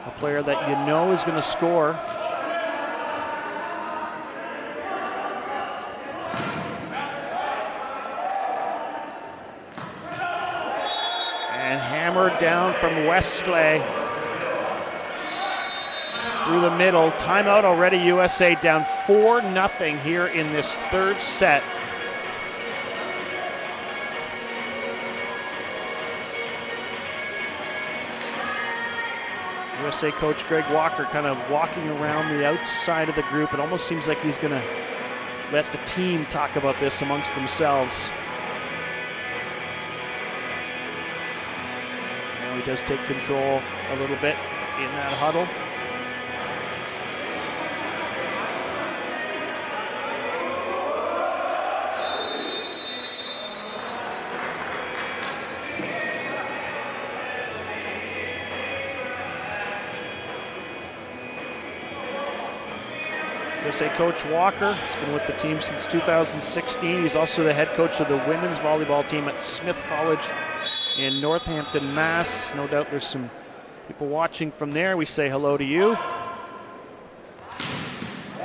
A player that you know is going to score. And hammered down from Wesley through the middle. Timeout already, USA down 4-0 here in this third set. USA coach Greg Walker kind of walking around the outside of the group. It almost seems like he's going to let the team talk about this amongst themselves. Now he does take control a little bit in that huddle. USA coach Walker has been with the team since 2016. He's also the head coach of the women's volleyball team at Smith College in Northampton, Mass. No doubt there's some people watching from there. We say hello to you.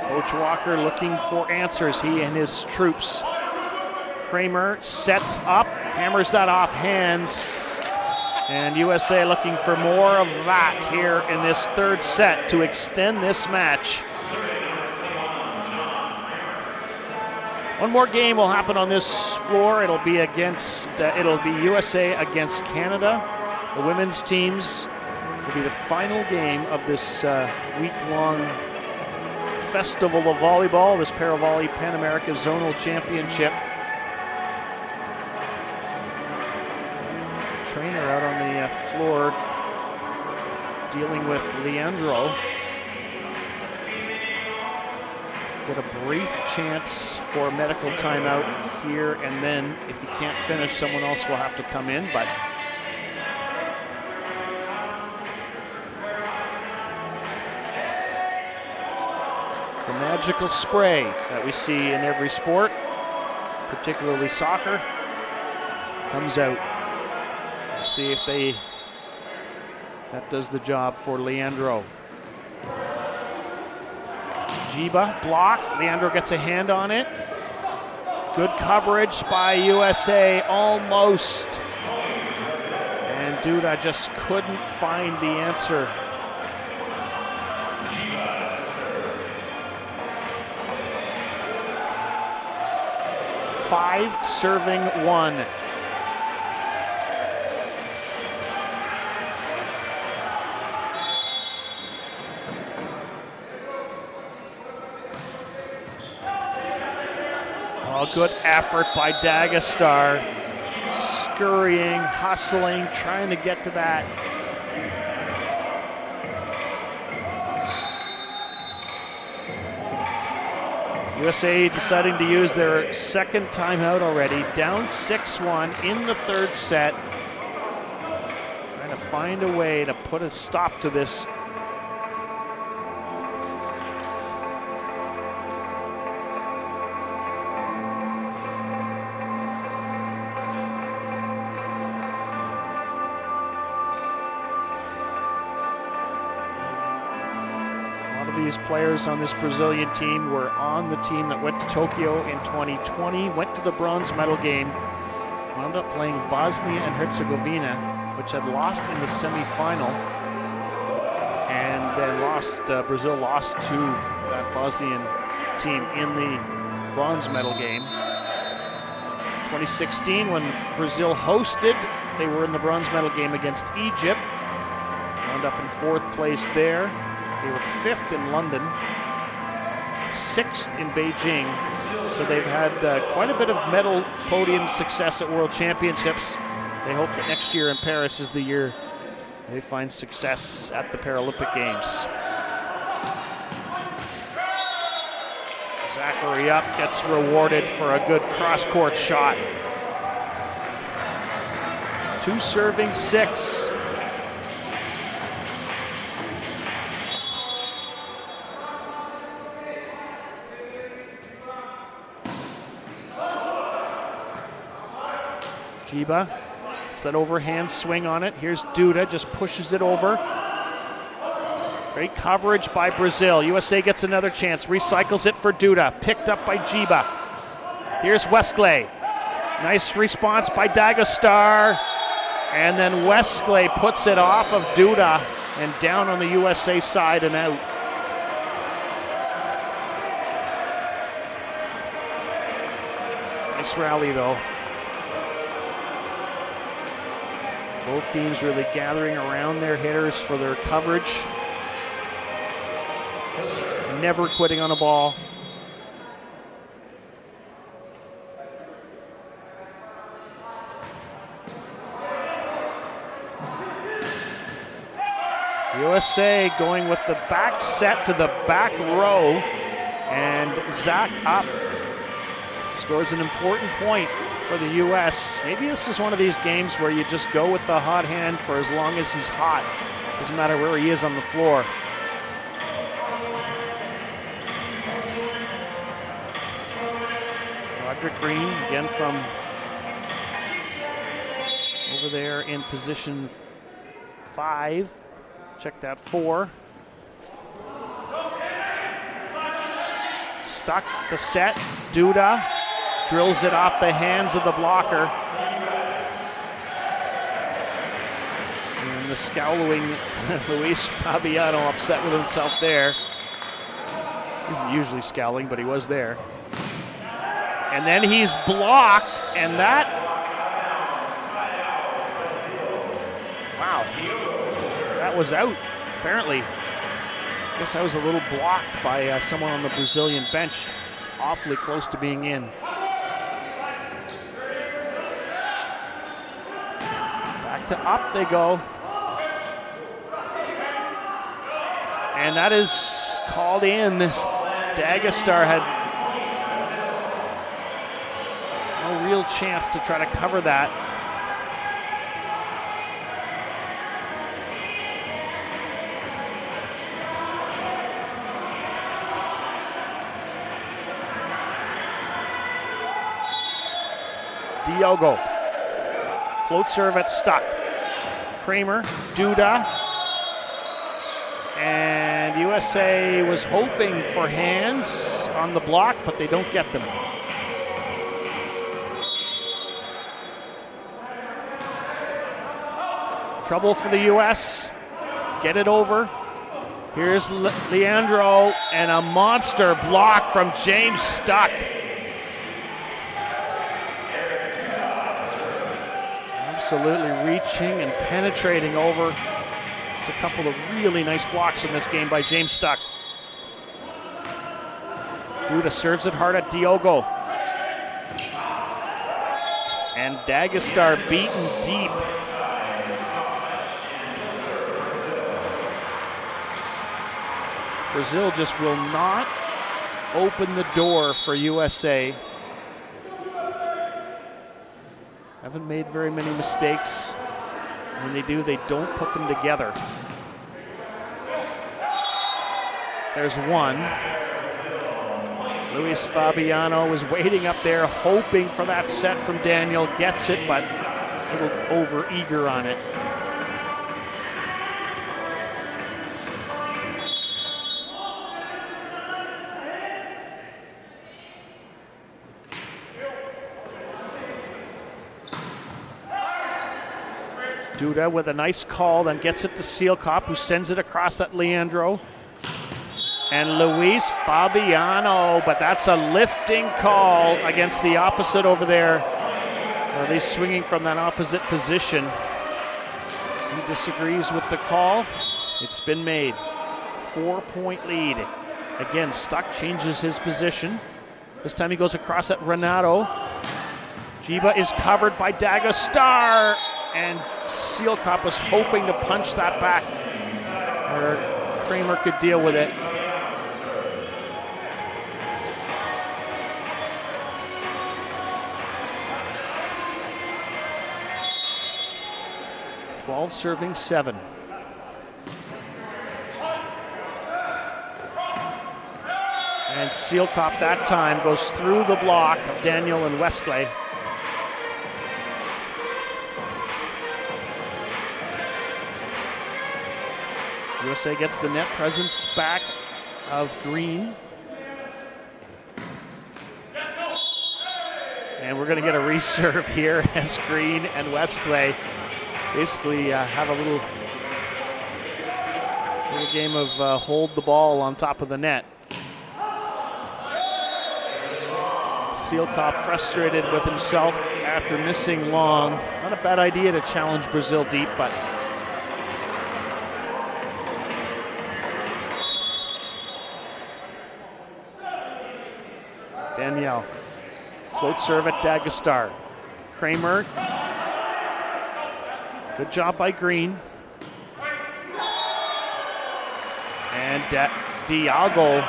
Coach Walker looking for answers, he and his troops. Kramer sets up, hammers that off hands. And USA looking for more of that here in this third set to extend this match. One more game will happen on this floor. It'll be USA against Canada. The women's teams will be the final game of this week-long festival of volleyball, this ParaVolley PanAmerica Zonal Championship. Trainer out on the floor dealing with Leandro. Get a brief chance for a medical timeout here, and then if you can't finish, someone else will have to come in. But the magical spray that we see in every sport, particularly soccer, comes out. Let's see if that does the job for Leandro. Giba blocked. Leandro gets a hand on it. Good coverage by USA, almost. And Duda just couldn't find the answer 5 serving 1. Oh, good effort by Dagestar. Scurrying, hustling, trying to get to that. USA deciding to use their second timeout already, down 6-1 in the third set. Trying to find a way to put a stop to this. These players on this Brazilian team were on the team that went to Tokyo in 2020, went to the bronze medal game, wound up playing Bosnia and Herzegovina, which had lost in the semifinal, and then Brazil lost to that Bosnian team in the bronze medal game. 2016, when Brazil hosted, they were in the bronze medal game against Egypt, wound up in 4th place there. They were 5th in London, 6th in Beijing. So they've had quite a bit of medal podium success at World Championships. They hope that next year in Paris is the year they find success at the Paralympic Games. Zachary up gets rewarded for a good cross-court shot. 2 serving 6. Jiba, it's that overhand swing on it. Here's Duda, just pushes it over. Great coverage by Brazil. USA gets another chance, recycles it for Duda, picked up by Jiba. Here's Westgley. Nice response by Dagestar. And then Westgley puts it off of Duda and down on the USA side and out. Nice rally though. Both teams really gathering around their hitters for their coverage. Never quitting on a ball. USA going with the back set to the back row, and Zach up scores an important point for the U.S. Maybe this is one of these games where you just go with the hot hand for as long as he's hot. Doesn't matter where he is on the floor. Roderick Green again from over there in position 5. Check that 4. Stuck the set. Duda drills it off the hands of the blocker. And the scowling Luis Fabiano upset with himself there. He isn't usually scowling, but he was there. And then he's blocked, and that, wow, that was out, apparently. I guess I was a little blocked by someone on the Brazilian bench. Awfully close to being in. Back to up they go. And that is called in. Dagestar had no real chance to try to cover that. Diogo. Float serve at Stuck. Kramer, Duda. And USA was hoping for hands on the block, but they don't get them. Trouble for the US. Get it over. Here's Leandro, and a monster block from James Stuck. Absolutely reaching and penetrating over. It's a couple of really nice blocks in this game by James Stuck. Duda serves it hard at Diogo. And Dagestar beaten deep. Brazil just will not open the door for USA. Haven't made very many mistakes. When they do, they don't put them together. There's one. Luis Fabiano was waiting up there, hoping for that set from Daniel. Gets it, but a little over-eager on it. Duda with a nice call, then gets it to Sealkop, who sends it across at Leandro. And Luis Fabiano, but that's a lifting call against the opposite over there. Are they swinging from that opposite position? He disagrees with the call. It's been made. 4-point lead. Again, Stuck changes his position. This time he goes across at Renato. Jiba is covered by Dagestar. And Sealkop was hoping to punch that back, or Kramer could deal with it. Serving 7. And Sealkop that time goes through the block of Daniel and Westclay. USA gets the net presence back of Green. And we're going to get a reserve here as Green and Westclay basically have a little game of hold the ball on top of the net. Sealkop frustrated with himself after missing long. Not a bad idea to challenge Brazil deep, but Danielle. Float serve at Dagestar. Kramer. Good job by Green. And Diago.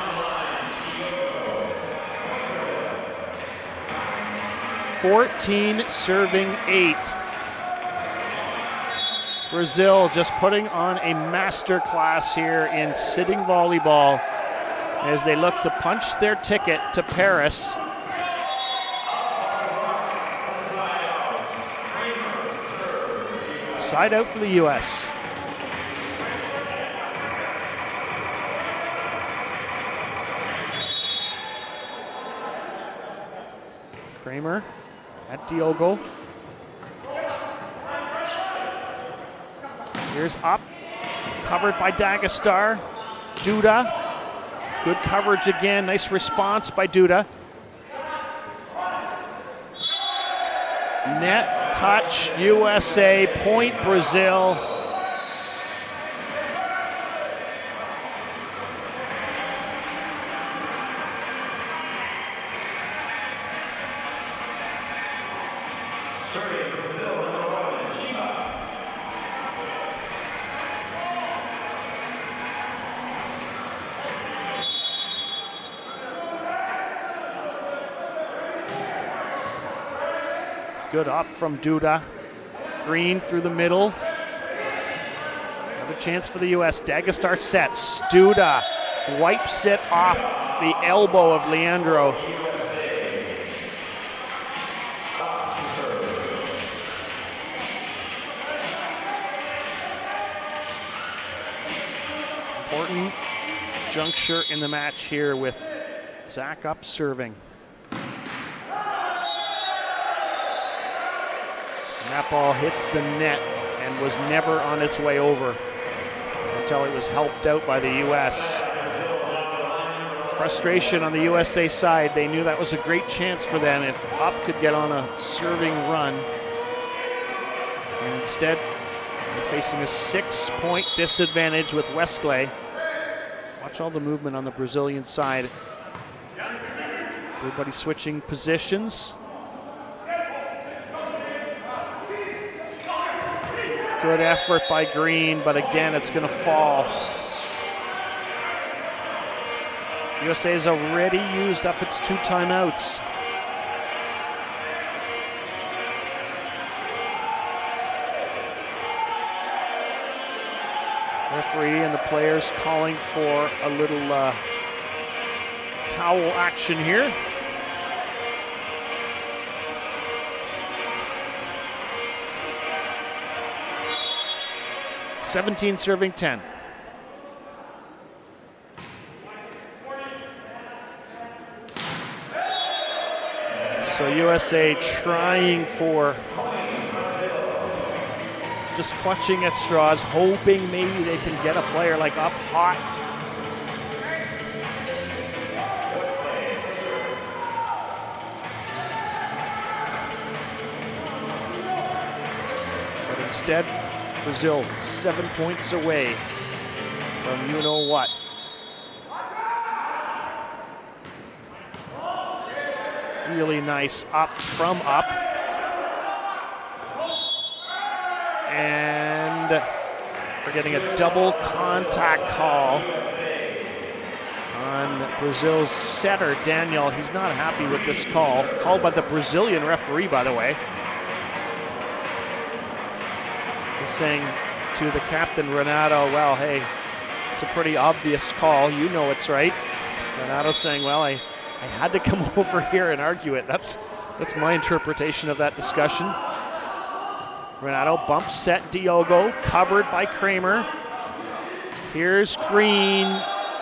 Serving 8. Brazil just putting on a master class here in sitting volleyball as they look to punch their ticket to Paris. Side out for the U.S. Kramer at Diogo. Here's up. Covered by Dagestar. Duda. Good coverage again. Nice response by Duda. Net touch, USA, point Brazil. Good up from Duda. Green through the middle. Another chance for the U.S. Dagestar sets. Duda wipes it off the elbow of Leandro. Important juncture in the match here with Zach up serving. That ball hits the net and was never on its way over until it was helped out by the U.S. Frustration on the USA side. They knew that was a great chance for them if Up could get on a serving run. And instead, they're facing a 6-point disadvantage with Westclay. Watch all the movement on the Brazilian side. Everybody switching positions. Good effort by Green, but again, it's going to fall. USA has already used up its 2 timeouts. Referee and the players calling for a little towel action here. (17 serving 10). So USA trying for, just clutching at straws, hoping maybe they can get a player like up hot. But instead, Brazil 7 points away from you know what. Really nice up from up. And we're getting a double contact call on Brazil's setter, Daniel. He's not happy with this call. Called by the Brazilian referee, by the way. He's saying to the captain, Renato, well, hey, it's a pretty obvious call. You know it's right. Renato saying, well, I had to come over here and argue it. That's my interpretation of that discussion. Renato bump set Diogo, covered by Kramer. Here's Green,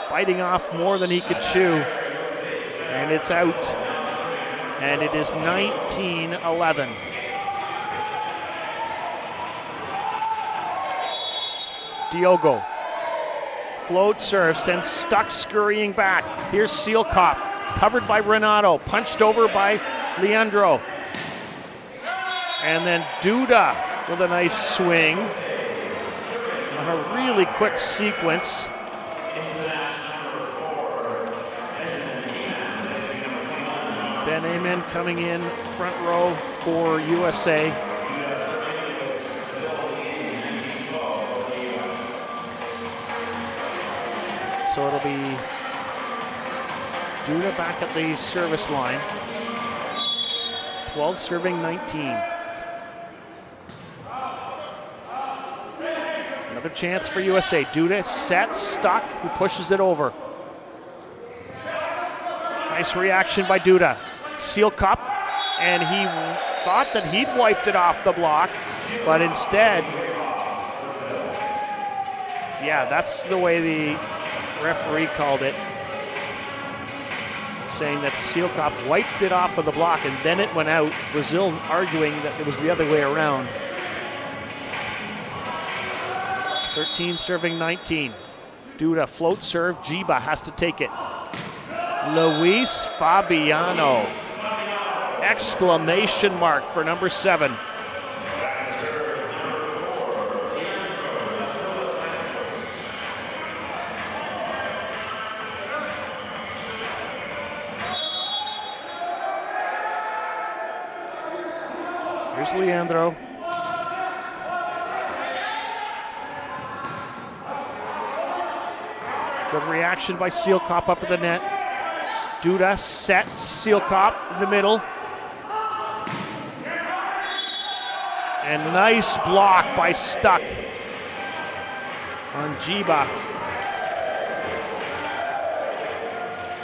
biting off more than he could chew. And it's out. And it is 19-11. Diogo. Float serve, sends Stuck scurrying back. Here's Sealkop, covered by Renato, punched over by Leandro. And then Duda with a nice swing. On a really quick sequence. Ben Amen coming in front row for USA. So it'll be Duda back at the service line. 12 serving 19. Another chance for USA. Duda set, Stuck, who pushes it over. Nice reaction by Duda. Sealkop, and he thought that he'd wiped it off the block, but instead, yeah, that's the way the referee called it, saying that Sealkop wiped it off of the block and then it went out. Brazil arguing that it was the other way around. 13 serving 19. Duda float serve, Jiba has to take it. Luis Fabiano. Exclamation mark for number 7. Here's Leandro. Good reaction by Sealkop up at the net. Duda sets Sealkop in the middle. And nice block by Stuck on Jiba.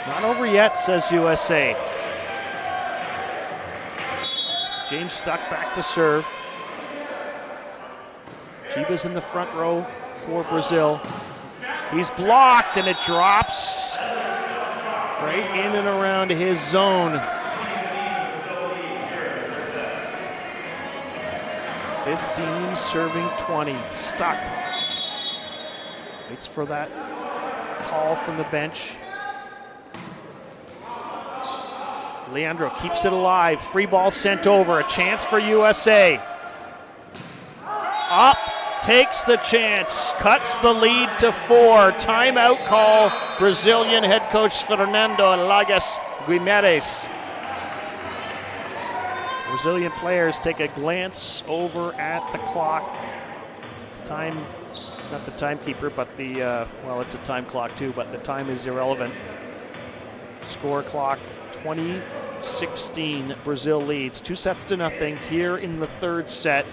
Not over yet, says USA. James Stuck back to serve. Jiba's in the front row for Brazil. He's blocked and it drops right in and around his zone. 15 serving 20. Stuck. Waits for that call from the bench. Leandro keeps it alive. Free ball sent over. A chance for USA. up, takes the chance, cuts the lead to 4. Timeout call, Brazilian head coach Fernando Lagas Guimarães. Brazilian players take a glance over at the clock. Time, not the timekeeper, but well, it's a time clock too, but the time is irrelevant. Score clock, 20-16, Brazil leads 2-0 here in the third set.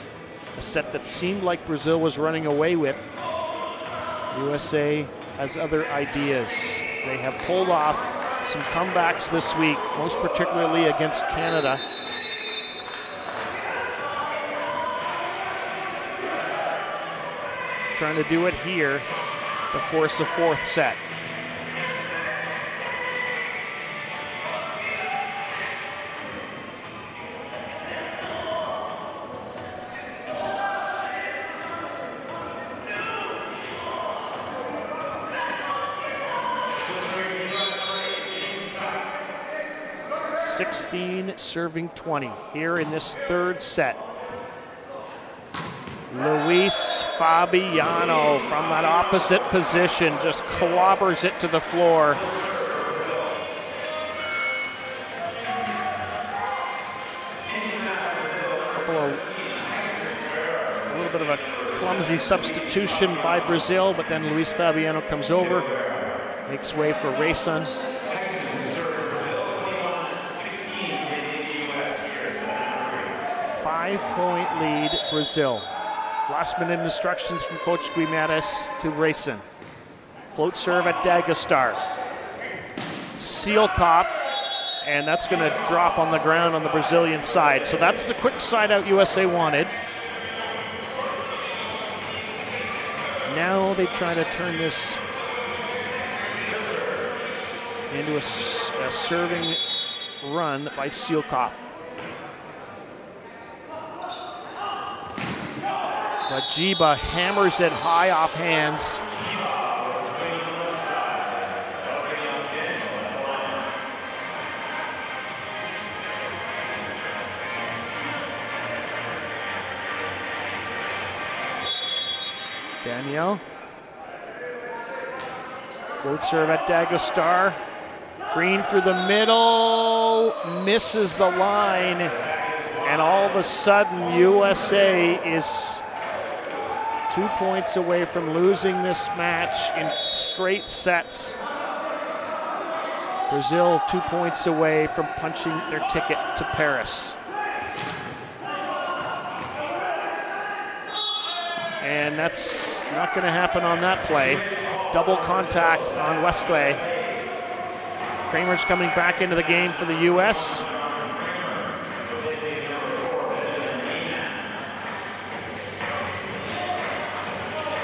A set that seemed like Brazil was running away with. USA has other ideas. They have pulled off some comebacks this week, most particularly against Canada. Trying to do it here to force a fourth set. Serving 20 here in this third set. Luis Fabiano from that opposite position just clobbers it to the floor. A little bit of a clumsy substitution by Brazil, but then Luis Fabiano comes over, makes way for Rayson. 5-point lead, Brazil. Last minute instructions from Coach Guimarães to Rayson. Float serve at Dagestar. Seal cop, and that's going to drop on the ground on the Brazilian side. So that's the quick side out USA wanted. Now they try to turn this into a serving run by Seal cop. Jiba hammers it high off hands. Daniel. Float serve at Dagestar. Green through the middle, misses the line, and all of a sudden USA is 2 points away from losing this match in straight sets. Brazil 2 points away from punching their ticket to Paris. And that's not going to happen on that play. Double contact on Westlake. Kramer's coming back into the game for the U.S.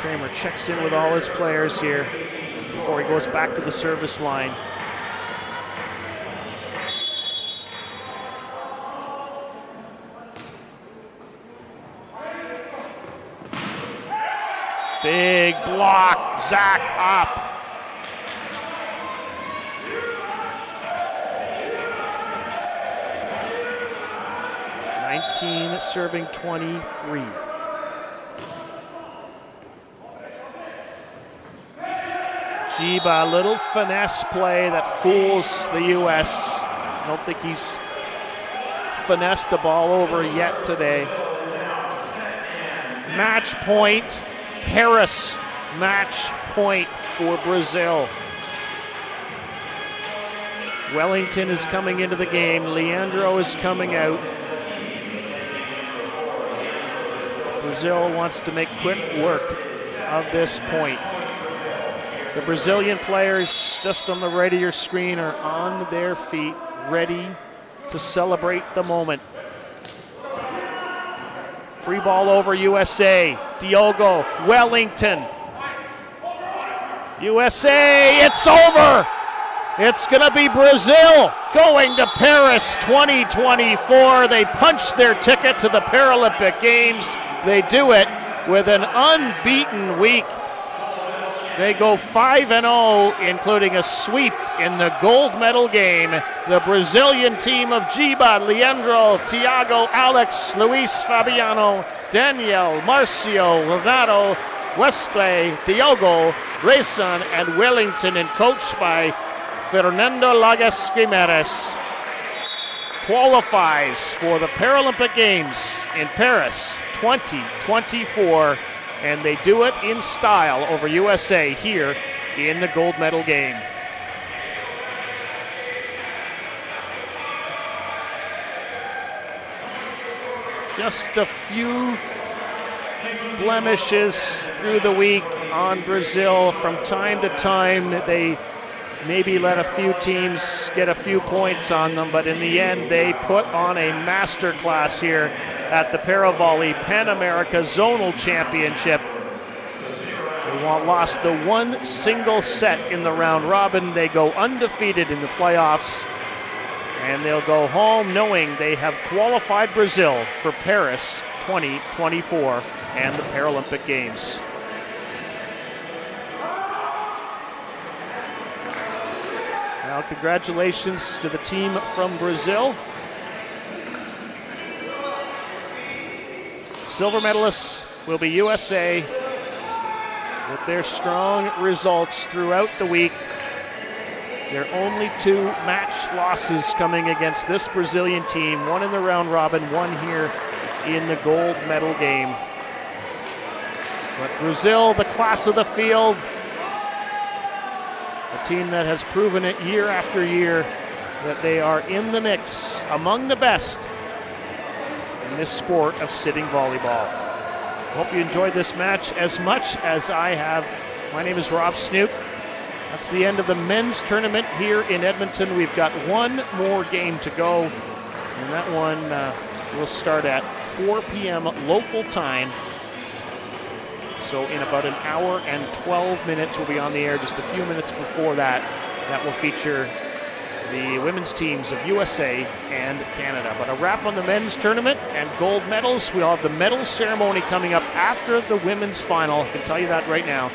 Kramer checks in with all his players here before he goes back to the service line. Big block, Zach up. Serving 23. Jiba, a little finesse play that fools the U.S. I don't think he's finessed the ball over yet today. Match point, Harris. Match point for Brazil. Wellington is coming into the game. Leandro is coming out. Brazil wants to make quick work of this point. The Brazilian players just on the right of your screen are on their feet, ready to celebrate the moment. Free ball over USA. Diogo, Wellington. USA, it's over! It's gonna be Brazil going to Paris 2024. They punch their ticket to the Paralympic Games. They do it with an unbeaten week. They go 5-0, including a sweep in the gold medal game. The Brazilian team of Giba, Leandro, Thiago, Alex, Luis Fabiano, Daniel, Marcio, Renato, Wesley, Diogo, Grayson, and Wellington, and coached by Fernando Lagas Guimares, qualifies for the Paralympic Games in Paris 2024. And they do it in style over USA here in the gold medal game. Just a few blemishes through the week on Brazil. From time to time, they maybe let a few teams get a few points on them, but in the end, they put on a master class here at the ParaVolley PanAmerica Zonal Championship. They lost the one single set in the round robin. They go undefeated in the playoffs, and they'll go home knowing they have qualified Brazil for Paris 2024 and the Paralympic Games. Now, congratulations to the team from Brazil. Silver medalists will be USA with their strong results throughout the week. Their only 2 match losses coming against this Brazilian team, one in the round robin, one here in the gold medal game. But Brazil, the class of the field, a team that has proven it year after year that they are in the mix among the best in this sport of sitting volleyball. Hope you enjoyed this match as much as I have. My name is Rob Snook. That's the end of the men's tournament here in Edmonton. We've got one more game to go, and that one will start at 4 p.m. local time. So in about an hour and 12 minutes, we'll be on the air just a few minutes before that. That will feature the women's teams of USA and Canada. But a wrap on the men's tournament and gold medals. We'll have the medal ceremony coming up after the women's final. I can tell you that right now.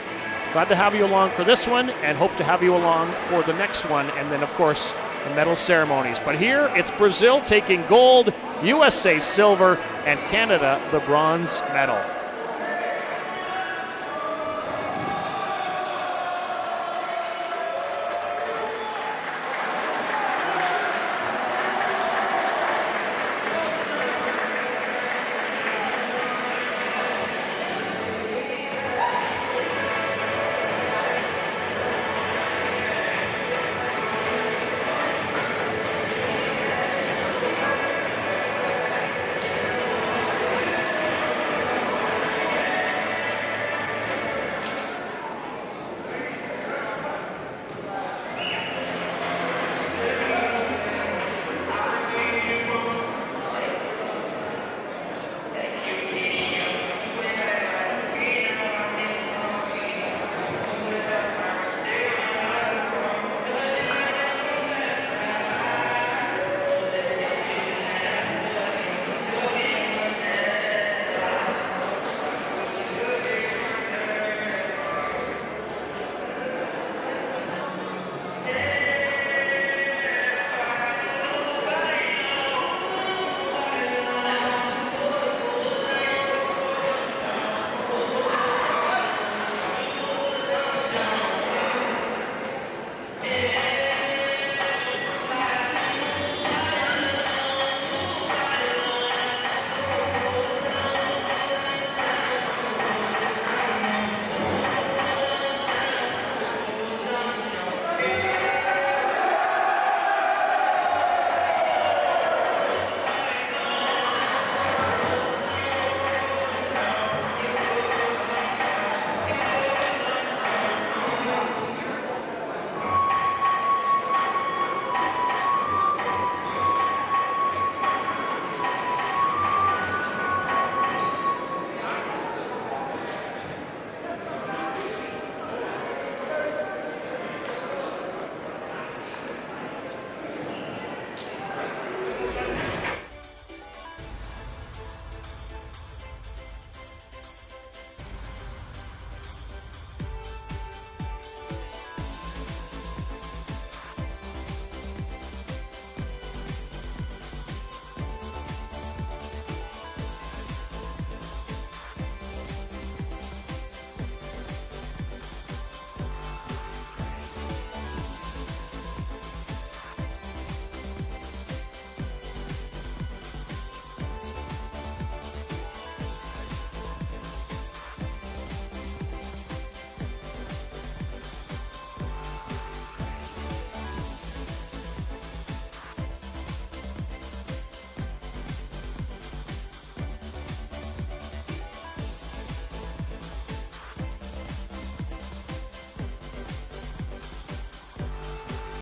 Glad to have you along for this one, and hope to have you along for the next one, and then, of course, the medal ceremonies. But here, it's Brazil taking gold, USA silver, and Canada the bronze medal.